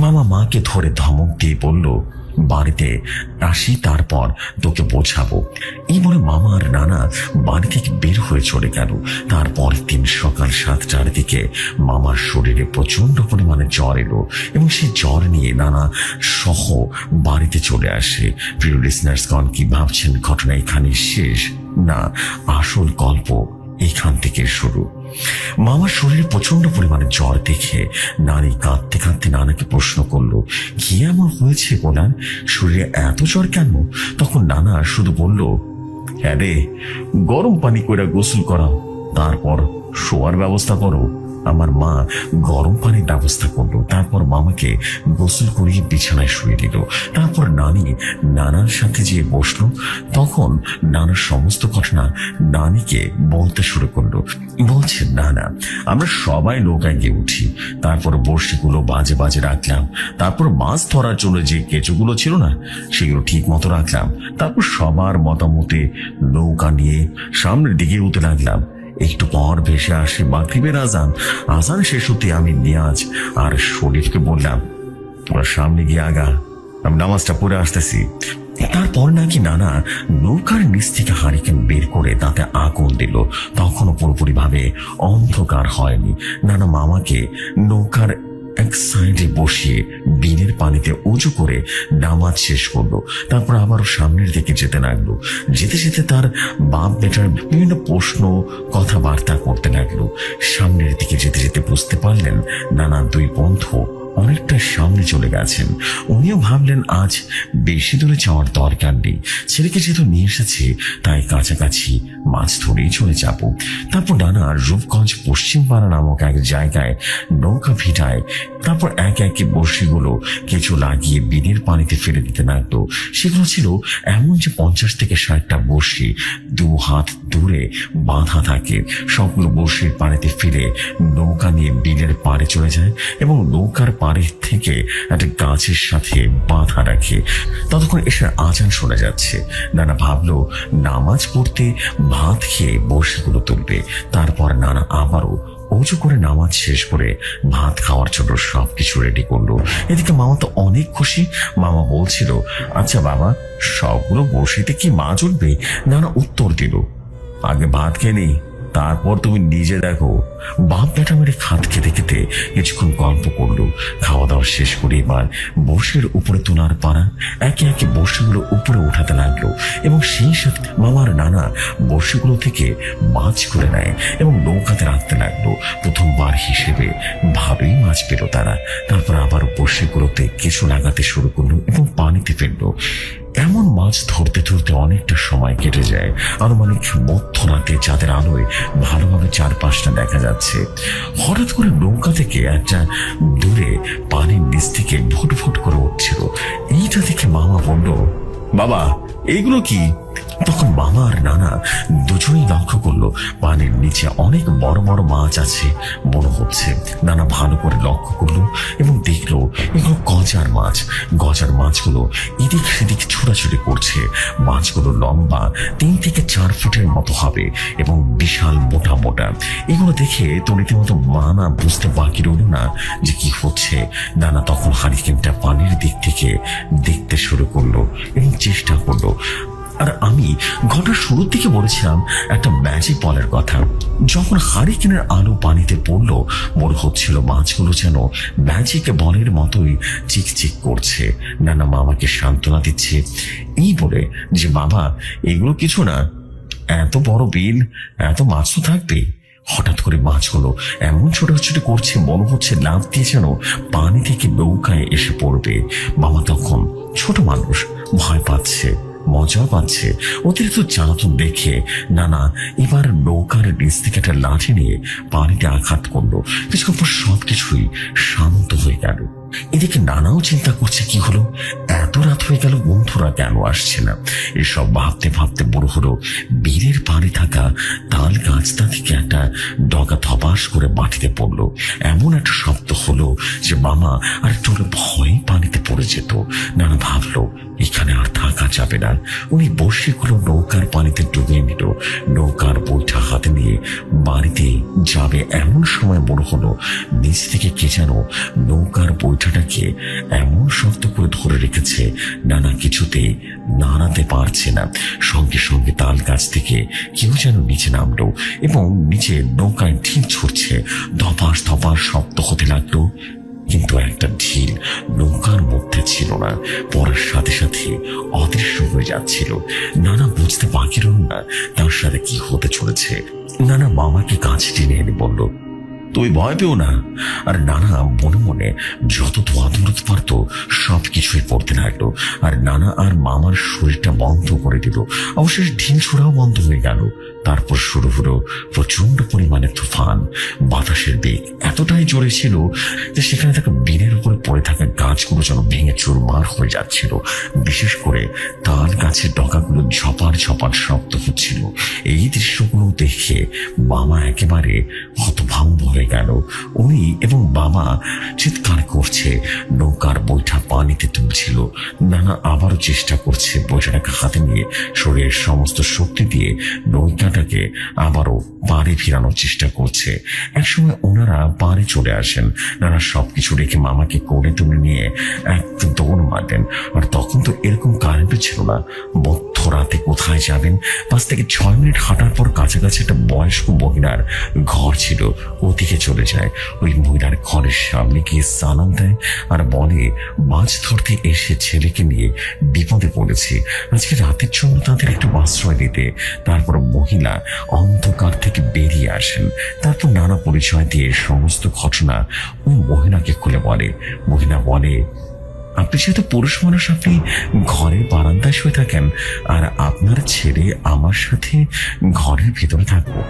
Speaker 1: মামা মাকে ধরে ধমক দিয়ে বলল, বাড়িতে আসি, তারপর তোকে বোঝাবো। এই বলে মামা আর নানা বাড়ি থেকে বের হয়ে চলে গেল। তারপরের দিন সকাল 7টার দিকে মামার শরীরে প্রচন্ড পরিমাণে জ্বর এলো এবং সেই জ্বর নিয়ে নানা সহ বাড়িতে চলে আসে। প্রিয় লিসনার্সগণ, কি ভাবছেন ঘটনা এখানে শেষ? না, আসল গল্প এখান থেকে শুরু। মামার শরীরে প্রচন্ড পরিমাণে জ্বর দেখে নানি কাঁদতে কাঁদতে নানাকে প্রশ্ন করলো, কি এমন হয়েছে বলার, শরীরে এত জ্বর কেন? তখন নানা শুধু বলল, হ্যাঁ রে, গরম পানি করে গোসল করাও, তারপর শোয়ার ব্যবস্থা করো। আমার মা গরম পানির ব্যবস্থা করলো। তারপর মামাকে গোসল করিয়ে বিছানায় শুয়ে দিল। তারপর নানি নানার সাথে যেয়ে বসলো। তখন নানার সমস্ত ঘটনা নানিকে বলতে শুরু করলো। বলছে, নানা, আমরা সবাই নৌকায় গিয়ে উঠি, তারপর বড়শিগুলো বাজে বাজে রাখলাম, তারপর মাছ ধরার জন্য যে কেঁচোগুলো ছিল না সেগুলো ঠিক মতো রাখলাম। তারপর সবার মতামতে নৌকা নিয়ে সামনের দিকে উঠতে লাগলাম। একটু পর ভেসে আসে মাগরিবের আজান। আজান শেষ হতে আমি নিয়াজ আর শরীফকে বললাম, তোরা সামনে গিয়ে আগা, আমি নামাজটা পড়ে আসতেছি। তারপর নাকি নানা নৌকার নিচ থেকে হারিকেন বের করে তাতে আগুন দিল। তখনও পুরোপুরি ভাবে অন্ধকার হয়নি। নানা মামাকে নৌকার এক সাইডে বসিয়ে বিনের পানিতে উঁচু করে নামাজ শেষ করলো। তারপর আবারও সামনের দিকে যেতে লাগলো। যেতে যেতে তার বাপ বেটার বিভিন্ন প্রশ্ন কথাবার্তা করতে লাগলো। সামনের দিকে যেতে যেতে বুঝতে পারলেন নানা দুই বন্ধু অনেকটা সামনে চলে গেছেন। উনিও ভাবলেন আজ বেশি দূরে যাওয়ার দরকার নেই, ছেলেকে যেহেতু নিয়ে এসেছে তাই কাছাকাছি মাছ ধরেই চলে যাব। তারপর নানা রূপগঞ্জ পশ্চিম পাড়া নামক এক জায়গায় নৌকা ভিটায়, তারপর এক একে বড়শিগুলো কিছু লাগিয়ে বিনের পানিতে ফেলে দিতে লাগলো। সেগুলো ছিল এমন যে 50 থেকে 60টা বড়শি 2 হাত দূরে বাঁধা থাকে। সবগুলো বড়শির পানিতে ফিরে নৌকা নিয়ে বিলের পাড়ে চলে যায় এবং নৌকার পাড়ে থেকে একটা গাছের সাথে বাঁধা রাখে। ততক্ষণ এসে আজান শোনা যাচ্ছে। নানা ভাবলো নামাজ পড়তে ভাত খেয়ে বড়শিগুলো তুলবে। তারপর নানা আবারও উঁচু করে নামাজ শেষ করে ভাত খাওয়ার জন্য সবকিছু রেডি করলো। এদিকে মামা তো অনেক খুশি। মামা বলছিল, আচ্ছা বাবা, সবগুলো বড়শিতে কি মাছ উঠবে? নানা উত্তর দিল, আগে ভাত খেয়ে নেই, তারপর তুমি নিজে দেখো। বাপ বেটা মেরে খাত খেতে খেতে কিছুক্ষণ গল্প করলো। খাওয়া দাওয়া শেষ করে এবার বড়শির উপরে তোলার পাড়া একে একে বড়শিগুলো উপরে উঠাতে লাগলো এবং সেই সাথে মামার নানা বড়শিগুলো থেকে মাছ করে নেয় এবং নৌকাতে রাখতে লাগলো। প্রথমবার হিসেবে ভাবেই মাছ পেল তারা। তারপর আবার বড়শিগুলোতে কিছু লাগাতে শুরু করলো এবং পানিতে ফেললো। এমন মাছ ধরতে ধরতে অনেকটা সময় কেটে যায়। আনুমানিক মধ্যরাতে চাঁদের আলোয় ভালোভাবে চারপাশটা দেখা যাচ্ছে। হঠাৎ করে নৌকা থেকে একটা দূরে পানির নিচ থেকে ফুট ফুট করে উঠছিল। এইটা দেখে মামা বলল, বাবা এইগুলো কি? তখন মামা আর নানা দুজনেই লক্ষ্য করলো পানির নিচে অনেক বড় বড় মাছ আছে মনে হচ্ছে। নানা ভালো করে লক্ষ্য করলো এবং দেখলো এগুলো গজার মাছ। গজার মাছগুলো এদিক সেদিক ছোটাছুটি করছে। মাছগুলো লম্বা 3 থেকে 4 ফুটের মতো হবে এবং বিশাল মোটা মোটা। এগুলো দেখে তো রীতিমতো মানা বুঝতে বাকি রইল না যে কি হচ্ছে। নানা তখন হারিকেনটা পানির দিক থেকে দেখতে শুরু করলো এবং চেষ্টা করলো। আর আমি ঘটনার শুরুর দিকে বলেছিলাম একটা ম্যাজিক বলের কথা। যখন হারিকেনের আলো পানিতে পড়লো মনে হচ্ছিল মাছগুলো যেন ম্যাজিক বলের মতোই চিকচিক করছে। নানা মামাকে সান্ত্বনা দিচ্ছে এই বলে যে, বাবা এগুলো কিছু না, এত বড় বিল, এত মাছ তো থাকবে। হঠাৎ করে মাছগুলো এমন ছোটাছুটি করছে মনে হচ্ছে লাফ দিয়ে যেন পানি থেকে নৌকায় এসে পড়বে। মামা তখন ছোট মানুষ, ভয় পাচ্ছে, মজা পাচ্ছে। অতিরিক্ত জ্বালাতন দেখে নানা এবার নৌকার নিচ থেকে একটা লাঠি নিয়ে পানিতে আঘাত করলো। কিছুক্ষণ পর সবকিছুই শান্ত হয়ে গেল। এদিকে নানাও চিন্তা করছে কি হলো, এত রাত হয়ে গেল, বন্ধুরা কেন আসছে না? এসব ভাবতে ভাবতে বড় হলো বীরের পাড়ে থাকা তাল গাছটা থেকে একটা ডগা ধপাস করে মাটিতে পড়লো। এমন একটা শব্দ হলো যে মামা আর একটু ভয়ে পানিতে পড়ে যেত। নানা ভাবলো এখানে আর থাকা যাবে না। উনি বড়শিগুলো নৌকার পানিতে ডুবিয়ে নিল। নৌকার বইটা হাতে নিয়ে বাড়িতে যাবে এমন সময় মনে হলো নিচ থেকে কে যেন নৌকার বইটাটাকে এমন শক্ত করে ধরে রেখেছে নানা কিছুতে নাড়াতে পারছে না। সঙ্গে সঙ্গে তাল গাছ থেকে কেউ যেন নিচে নামলো এবং নিচে নৌকায় ঢিল ছুটছে। ধপাস ধপাস শব্দ হতে লাগলো, কিন্তু একটা ঢিল নৌকার মধ্যে ছিল না, পড়ার সাথে সাথে অদৃশ্য হয়ে যাচ্ছিল। নানা বুঝতে বাকি রইল না তার সাথে কি হতে চলেছে। নানা মামাকে কাছে টেনে এনে বলল, তুই ভয় পেও না। আর নানা মনে মনে যত ধোয়া দূরত পারত সবকিছুই পড়তে লাগলো। আর নানা আর মামার শরীরটা বন্ধ করে দিল। অবশেষে ঢিল ছোড়াও বন্ধ হয়ে গেল। তারপর শুরু হলো প্রচন্ড পরিমাণে তুফান। বাতাসের বেগ এতটাই জোরে ছিল যে সেখানে থাকা বিনের উপরে পড়ে থাকা গাছগুলো যেন ভেঙে চুরমার হয়ে যাচ্ছিল। বিশেষ করে তাল গাছের ডগাগুলো ঝপার ঝপার শব্দ হচ্ছিল। এই দৃশ্যগুলো দেখে মামা একেবারে হতভম্ব হয়ে গেল। উনি এবং বাবা চিৎকার করছে, নৌকার বইটা পানিতে তুলছিল। নানা আবারও চেষ্টা করছে বইটাকে হাতে নিয়ে শরীরের সমস্ত শক্তি দিয়ে নৌকাটাকে আবারও পাড়ে ফিরানোর চেষ্টা করছে। একসময় ওনারা পাড়ে চলে আসেন। নানা সবকিছু রেখে মামাকে কোলে তুলে নিয়ে একটু দৌড় মারলেন। আর তখন তো এরকম কারেন্টও ছিল না। মধ্য রাতে কোথায় যাবেন? 5 থেকে 6 মিনিট হাঁটার পর কাছাকাছি একটা বয়স্ক মহিলার ঘর ছিল, ওদিকে চলে যায়। ওই মহিলার ঘরের সামনে গিয়ে সালাম দেয় আর বলে মাছ ধরতে এসে ছেলেকে নিয়ে বিপদে পড়েছি, আজকে রাতের জন্য তাদের একটু আশ্রয় দিতে। তারপর মহিলা অন্ধকার থেকে বেরিয়ে আসেন। তারপর নানা পরিচয় দিয়ে সমস্ত ঘটনা ওই মহিলাকে খুলে বলে। মহিলা বলে, আপনি যেহেতু পুরুষ মানুষ, আপনি ঘরের বারান্দায় শুয়ে থাকেন, আর আপনার ছেলে আমার সাথে ঘরের ভেতরে থাকবো।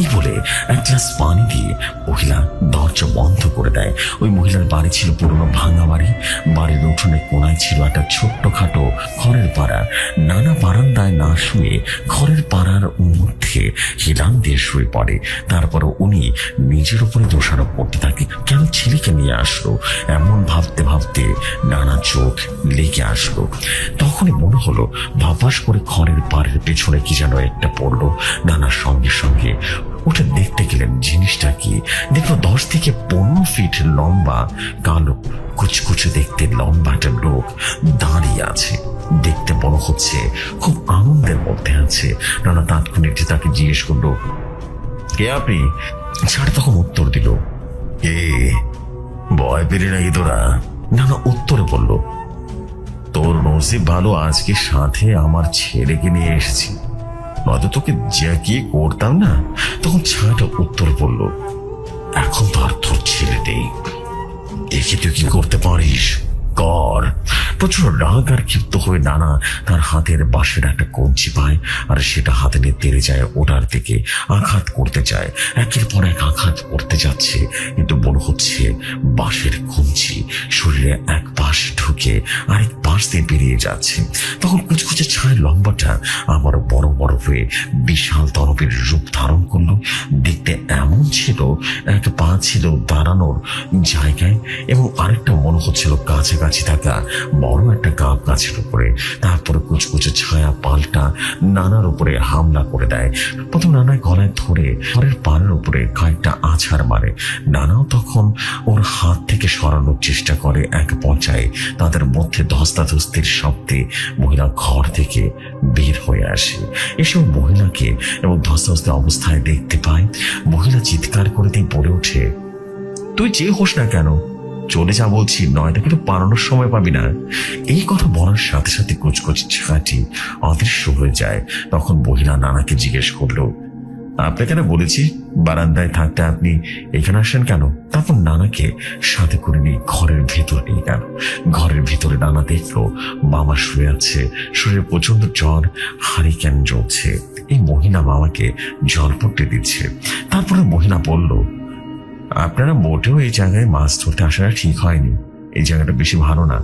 Speaker 1: এই বলে এক গ্লাস পানি দিয়ে মহিলা দরজা বন্ধ করে দেয়। ওই মহিলার বাড়ি ছিল পুরনো ভাঙা বাড়ি। বাড়ির উঠোনে কোনায় ছিল একটা ছোট্টখাটো ঘরের পাড়া। নানা বারান্দায় না শুয়ে ঘরের পাড়ার মধ্যে হিলান দিয়ে শুয়ে পড়ে। তারপর উনি নিজের উপরে দোষারোপ করতে থাকে, কেন ছেলেকে নিয়ে আসলো। এমন ভাবতে ভাবতে নানা চোখ লেগে আসলো। তখনই মনে হলো ভাবাস করে ঘরের পাড়ের পেছনে কি যেন একটা পড়লো। নানা সঙ্গে সঙ্গে ওটা দেখতে গেলেন জিনিসটা কি। দেখলো 10 থেকে 15 ফিট লম্বা, কালো কুচকুচে দেখতে লম্বা একটা লোক দাঁড়িয়ে আছে। দেখতে মনে হচ্ছে খুব আনন্দের মধ্যে আছে। নানা তাৎক্ষণিক তাকে জিজ্ঞেস করলো, কে আপনি? ছাড় তখন উত্তর দিল, কে? ভয় পেলি নাকি তোরা? নানা উত্তরে বলল, তোর নসিব ভালো, আজকে সাথে আমার ছেলেকে নিয়ে এসেছি, নয়তো তোকে যে কি করতাম না। তখন ছায়াটা উত্তর বলল, এখন তো আর তোর ছেলে নেই, দেখি তুই কি করতে পারিস কর। প্রচুর রাগ আর ক্ষিপ্ত হয়ে নানা তার হাতের বাঁশের একটা কঞ্চি পায় আর সেটা হাতে নিয়ে তেড়ে যায় ওটার দিকে, আঘাত করতে যায়। একের পর এক আঘাত করতে যাচ্ছে, কিন্তু মনে হচ্ছে বাঁশের কঞ্চি শরীরে এক পাশ ঢুকে আরেক পাশ দিয়ে বেরিয়ে যাচ্ছে। তখন কুচকুচে ছায় লম্বাটা আবার বড় বড় হয়ে বিশাল তরফের রূপ ধারণ করলো। দেখতে এমন ছিল, এক পা ছিল দাঁড়ানোর জায়গায় এবং আরেকটা মনে হচ্ছিল কাছাকাছি থাকা বড় একটা গাব গাছের উপরে। তারপরে কুচকুচে ছায়া পাল্টা নানার উপরে হামলা করে দেয়। প্রথম নানায় গলায় ধরে ঘরের পাড়ের উপরে কয়েকটা আছাড় মারে। নানাও তখন ওর হাত থেকে সরানোর চেষ্টা করে। এক পর্যায়ে তাদের মধ্যে ধস্তাধস্তির শব্দে মহিলা ঘর থেকে বের হয়ে আসে। এসব মহিলাকে এবং ধস্তাধস্তি অবস্থায় দেখতে পায়। মহিলা চিৎকার করে দিয়ে বলে ওঠে, তুই যে হোস না কেন, চলে যা বলছি, নয়তো কিন্তু পালানোর সময় পাবি না। এই কথা বলার সাথে সাথে কুচকুচি ছায়াটি অদৃশ্য হয়ে যায়। তখন মহিলা নানাকে জিজ্ঞেস করলো, আপনাকে কেন বলেছি বারান্দায় থাকতে, আপনি এখানে আসেন কেন? তারপর নানাকে সাথে করে নিয়ে ঘরের ভেতর নিয়ে গেল। ঘরের ভেতরে নানা দেখলো মামা শুয়ে আছে, শরীরে প্রচন্ড জ্বর, হারিকেন জ্বলছে। এই মহিলা মামাকে জল পড়তে দিচ্ছে। তারপরে মহিলা বলল, আপনারা মোটেও এই জায়গায় মাছ ধরতে আসাটা ঠিক হয়নি। এই জায়গাটা বেশি ভালো না,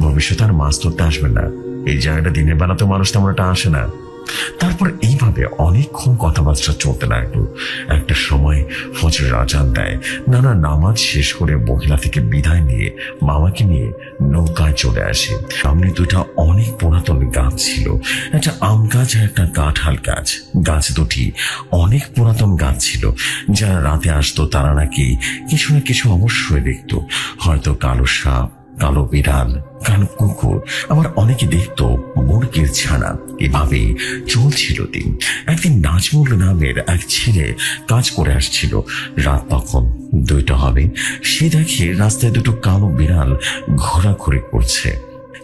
Speaker 1: ভবিষ্যতে আর মাছ ধরতে আসবেন না। এই জায়গাটা দিনের বেলা তো মানুষ তেমন একটা আসে না। তারপর এইভাবে অনেকক্ষণ কথাবার্তা চলতে লাগলো। একটা সময় ফজরের আজান দেয়। নানা নামাজ শেষ করে মহিলা থেকে বিদায় নিয়ে মামাকে নিয়ে নৌকায় চলে আসে। সামনে দুটা অনেক পুরাতন গাছ ছিল, একটা আম গাছ আর একটা কাঁঠাল গাছ। গাছ দুটি অনেক পুরাতন গাছ ছিল। যারা রাতে আসতো তারা নাকি কিছু না কিছু অবশ্যই দেখতো, হয়তো কালো সাপ, কালো বিড়াল, কালো কুকুর, আবার অনেকে দেখতো মুরগির ছানা। এভাবেই চলছিল দিন। একদিন নাজমুল নামের এক ছেলে কাজ করে আসছিল। রাত তখন 2টা হবে। সে দেখে রাস্তায় দুটো কালো বিড়াল ঘোরাঘুরি করছে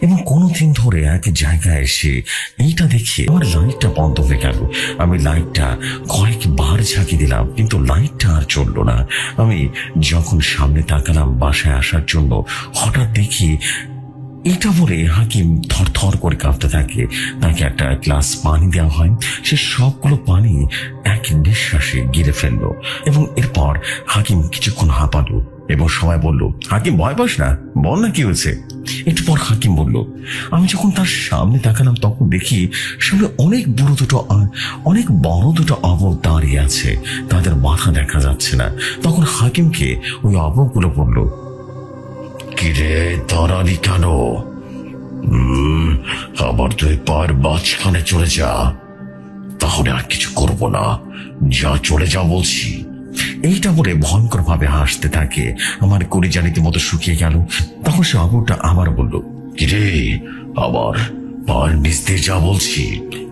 Speaker 1: এবং কোনোদিন ধরে এক জায়গায় এসে এইটা দেখে আমার লাইটটা বন্ধ হয়ে গেল। আমি লাইটটা কয়েকবার ঝাঁকি দিলাম, কিন্তু লাইটটা আর চললো না। আমি যখন সামনে তাকালাম বাসায় আসার জন্য, হঠাৎ দেখি এটা বলে হাকিম থর থর করে কাঁপতে থাকে। তাকে একটা গ্লাস পানি দেওয়া হয়। সে সবগুলো পানি এক নিঃশ্বাসে গিলে ফেললো এবং এরপর হাকিম কিছুক্ষণ হাঁপালো এবং সবাই বলল, হাকিম ভয় পাস না, বল না কি হয়েছে। একটু পর হাকিম বলল, আমি যখন তার সামনে তাকালাম তখন দেখি সামনে অনেক বড় দুটো অবক দাঁড়িয়ে আছে। তাদের মাথা দেখা যাচ্ছে না। তখন হাকিমকে ওই অবকগুলো বলল, কিরে দাঁড়ালি কেন? আবার তুই পায়ের মাঝখানে চলে যা, তাহলে আর কিছু করবো না, যা চলে যা বলছি। এইটা বলে ভয়ঙ্কর ভাবে হাসতে থাকে। আমার কলিজা রীতিমতো শুকিয়ে গেল। তখন সে অবরটা আবার বলল, আবার পার নিস্তে যা বলছি।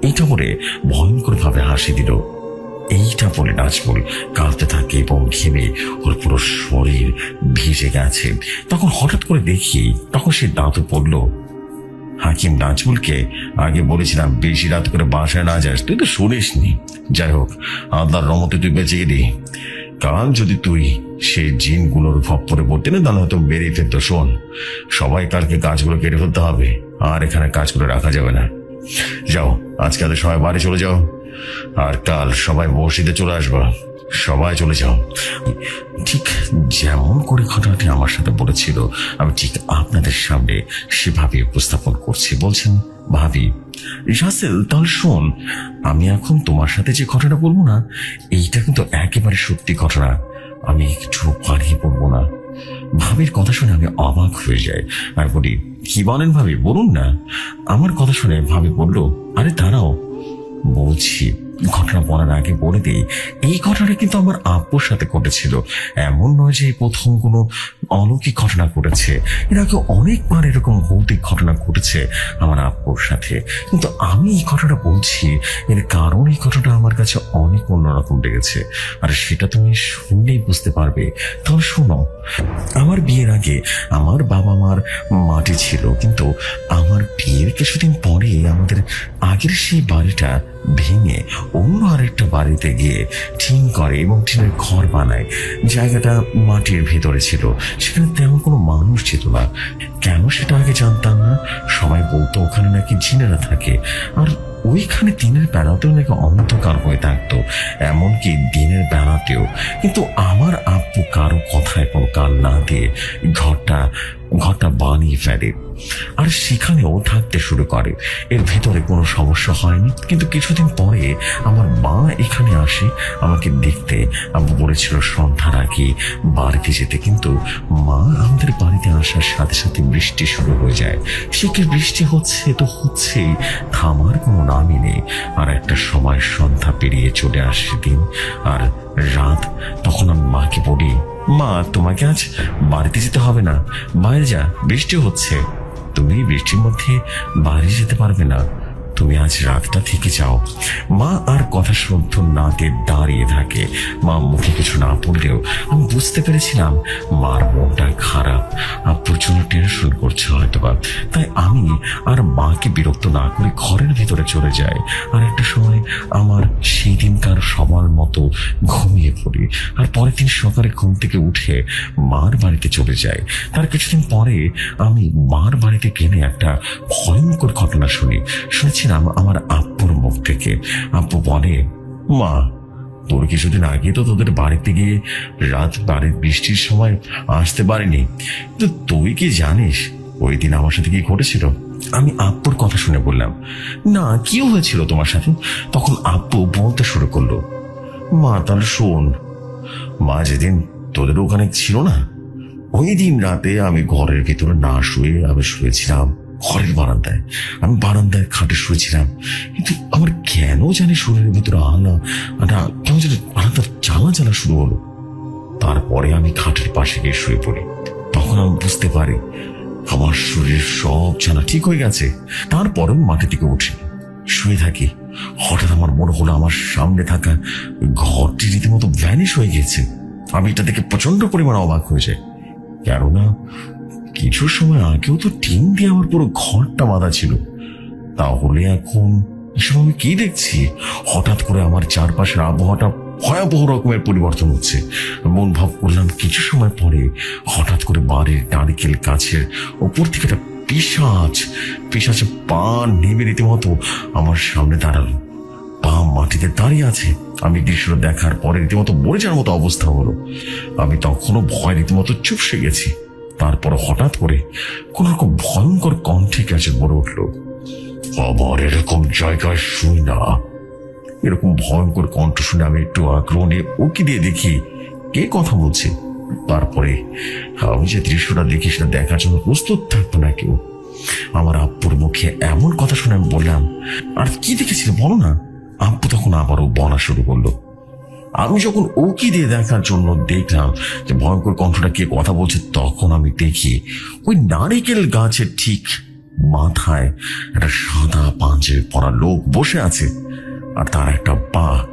Speaker 1: এটা বলে ভয়ঙ্কর ভাবে হাসি দিল। এইটা বলে নাজমুল কাঁদতে থাকে এবং ঘেমে ওর পুরো শরীর ভিজে গেছে। তখন হঠাৎ করে দেখি তখন সে দাঁতও পড়ল। হাকিম নাজমুলকে আগে বলেছিলাম বেশি রাত করে বাসায় না যাস, তুই তো শুনিসনি। যাই হোক, আল্লাহর রহমতে তুই বেঁচে গেলি। কাল যদি তুই সেই জিনগুলোর খপ্পরে পড়তে না, তাহলে হয়তো বেরিয়ে ফেলতো। শোন, সবাই কালকে কাজগুলো কেটে ফেলতে হবে, আর এখানে কাজ করে রাখা যাবে না। যাও, আজকে সবাই বাড়ি চলে যাও, আর কাল সবাই মসজিদে চলে আসবা। সবাই চলে যাও। ঠিক যেমন করে ঘটনাটি আমার সাথে বলেছিল, আমি ঠিক আপনাদের সামনে সেভাবে উপস্থাপন করছি। বলছেন, ভাবি রাসেল, তাহলে শোন, আমি এখন তোমার সাথে যে ঘটনা বলবো না, এইটা কিন্তু একেবারে সত্যি ঘটনা, আমি একটু বানিয়ে বলবো না। ভাবির কথা শুনে আমি অবাক হয়ে যাই আর বলি, কি বলেন ভাবি, বলুন না। আমার কথা শুনে ভাবি বলল, আরে দাঁড়াও, বলছি। ঘটনা বলার আগে বলে দিই, এই ঘটনাটা কিন্তু আমার আব্বুর সাথে ঘটেছিল। এমন নয় যে এই প্রথম কোনো অলৌকিক ঘটনা ঘটেছে, এর আগে অনেকবার এরকম ভৌতিক ঘটনা ঘটেছে আমার আব্বুর সাথে। কিন্তু আমি এই ঘটনাটা বলছি এর কারণ এই ঘটনাটা আমার কাছে অনেক অন্যরকম লেগেছে, আর সেটা তুমি শুনলেই বুঝতে পারবে। তাহলে শোনো, আমার বিয়ের আগে আমার বাবা মার মাটি ছিল, কিন্তু আমার বিয়ের কিছুদিন পরে আমাদের আগের সেই বাড়িটা ভেঙে অন্য আরেকটা বাড়িতে গিয়ে টিন করে এবং টিনের ঘর বানায়। জায়গাটা মাটির ভেতরে ছিল, সেখানে তেমন কোনো মানুষ ছিল না। কেন সেটা আগে জানতাম না। সবাই বলতো ওখানে নাকি জিনেরা থাকে, আর ওইখানে দিনের বেলাতেও নাকি অন্ধকার হয়ে থাকতো, এমনকি দিনের বেলাতেও। কিন্তু আমার আব্বু কারো কথায় কোনো কান না দিয়ে ঘরটা বানিয়ে ফেলে, আর সেখানেও থাকতে শুরু করে। এর ভেতরে কোনো সমস্যা হয়নি, কিন্তু কিছুদিন পরে আমার মা এখানে আসে আমাকে দেখতে। আব্বু বলেছিল সন্ধ্যার আগে বাড়িতে যেতে, কিন্তু মা আমাদের বাড়িতে আসার সাথে সাথে বৃষ্টি শুরু হয়ে যায়। সে কি বৃষ্টি হচ্ছে তো হচ্ছেই, থামার কোনো নামই নেই। আর একটা সময় সন্ধ্যা পেরিয়ে চলে আসে দিন আর রাত। তখন আমি মাকে বলি, মা তোমাকে আজ বাড়িতে যেতে হবে না, বাইরে যা, বৃষ্টি হচ্ছে। তুমি বৃষ্টির মধ্যে বাড়ি যেতে পারবে না, তুমি আজ রাতটা থেকে যাও। মা আর কথা শুদ্ধ না দিয়ে দাঁড়িয়ে থাকে। মা মুখে কিছু না বললেও আমি বুঝতে পেরেছিলাম মার মনটা খারাপ, আব্বুর জন্য টেনশন করছে হয়তোবা। তাই আমি আর মাকে বিরক্ত না করে ঘরের ভিতরে চলে যাই। আর একটা সময় আমার সেই দিনকার সবার মতো ঘুমিয়ে পড়ি, আর পরের দিন সকালে ঘুম থেকে উঠে মার বাড়িতে চলে যাই। তার কিছুদিন পরে আমি মার বাড়িতে গেলে একটা ভয়ঙ্কর ঘটনা শুনেছিলাম আমার আব্বুর মুখ থেকে। আব্বু বলে, মা তোর কিছুদিন আগে তো তোদের বাড়িতে গিয়ে রাত বৃষ্টির সময় আসতে পারিনি, তো তুই কি জানিস ওই দিন আমার সাথে কি ঘটেছিল? আমি আব্বুর কথা শুনে বললাম, না, কি হয়েছিল তোমার সাথে? তখন আব্বু বলতে শুরু করলো, মা তাহলে শোন, মা যেদিন তোদের ওখানে ছিল না, ওই দিন রাতে আমি ঘরের ভিতরে না শুয়ে আমি শুয়েছিলাম ঘরের বারান্দায়। আমি বারান্দায় খাটে শুয়েছিলাম, কিন্তু আমার কেন জানি শরীরের ভিতরে কেমন যেন বারান্দার জ্বালা শুরু হলো। তারপরে আমি খাটের পাশে গিয়ে শুয়ে পড়ি। তখন আমি বুঝতে পারি আমার শরীরের সব জ্বালা ঠিক হয়ে গেছে। তারপরেও মাটি থেকে উঠে শুয়ে থাকি। হঠাৎ আমার মনে হলো আমার সামনে থাকা ঘরটি রীতিমতো ভ্যানিশ হয়ে গেছে। আমি এটা দেখে প্রচন্ড পরিমাণে অবাক হয়ে যাই, কেননা কিছু সময় আগেও তো টিন দিয়ে আমার পুরো ঘরটা বাঁধা ছিল। তাহলে এখন এসব আমি কি দেখছি? হঠাৎ করে আমার চারপাশের আবহাওয়াটা ভয়াবহ রকমের পরিবর্তন হচ্ছে। মন ভাব করলাম কিছু সময় পরে হঠাৎ করে বাড়ির নারিকেল গাছের ওপর থেকে একটা পিশাচ পা নেমে রীতিমতো আমার সামনে দাঁড়ালো। পা মাটিতে দাঁড়িয়ে আছে। আমি দৃশ্যটা দেখার পরে রীতিমতো মরে যাওয়ার মতো অবস্থা হলো। আমি তখনও ভয় রীতিমতো চুপসে গেছি। তারপরে হঠাৎ করে কোন রকম ভয়ঙ্কর কণ্ঠে কাছে বলে উঠল, আবার এরকম জায়গায় শুই না। এরকম ভয়ঙ্কর কণ্ঠ শুনে আমি একটু আগ্রহ নিয়ে উকি দিয়ে দেখি কে কথা বলছে। তারপরে আমি যে দৃশ্যটা দেখি সেটা দেখার জন্য প্রস্তুত থাকতো না কেউ। আমার আব্বুর মুখে এমন কথা শুনে আমি বললাম, আর কি দেখেছিলে বলো না? আব্বু তখন আবারও বলা শুরু করলো। আমি যখন উকি দিয়ে দেখার জন্য দেখলাম যে ভয়ঙ্কর কণ্ঠটা কে কথা বলছে, তখন আমি দেখি ওই নারিকেল গাছের ঠিক মাথায় একটা সাদা পাঞ্জাবি পরা লোক বসে আছে, আর তার একটা পা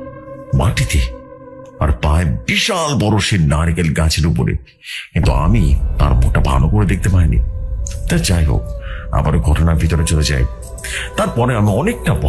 Speaker 1: মাটিতে, আর পায়ে বিশাল বড় সে নারকেল গাছের উপরে। কিন্তু আমি তার মুখটা ভালো করে দেখতে পাইনি। তা যাই হোক, আবারও ঘটনার ভিতরে চলে যাই। তারপরে আমি অনেকটা পথ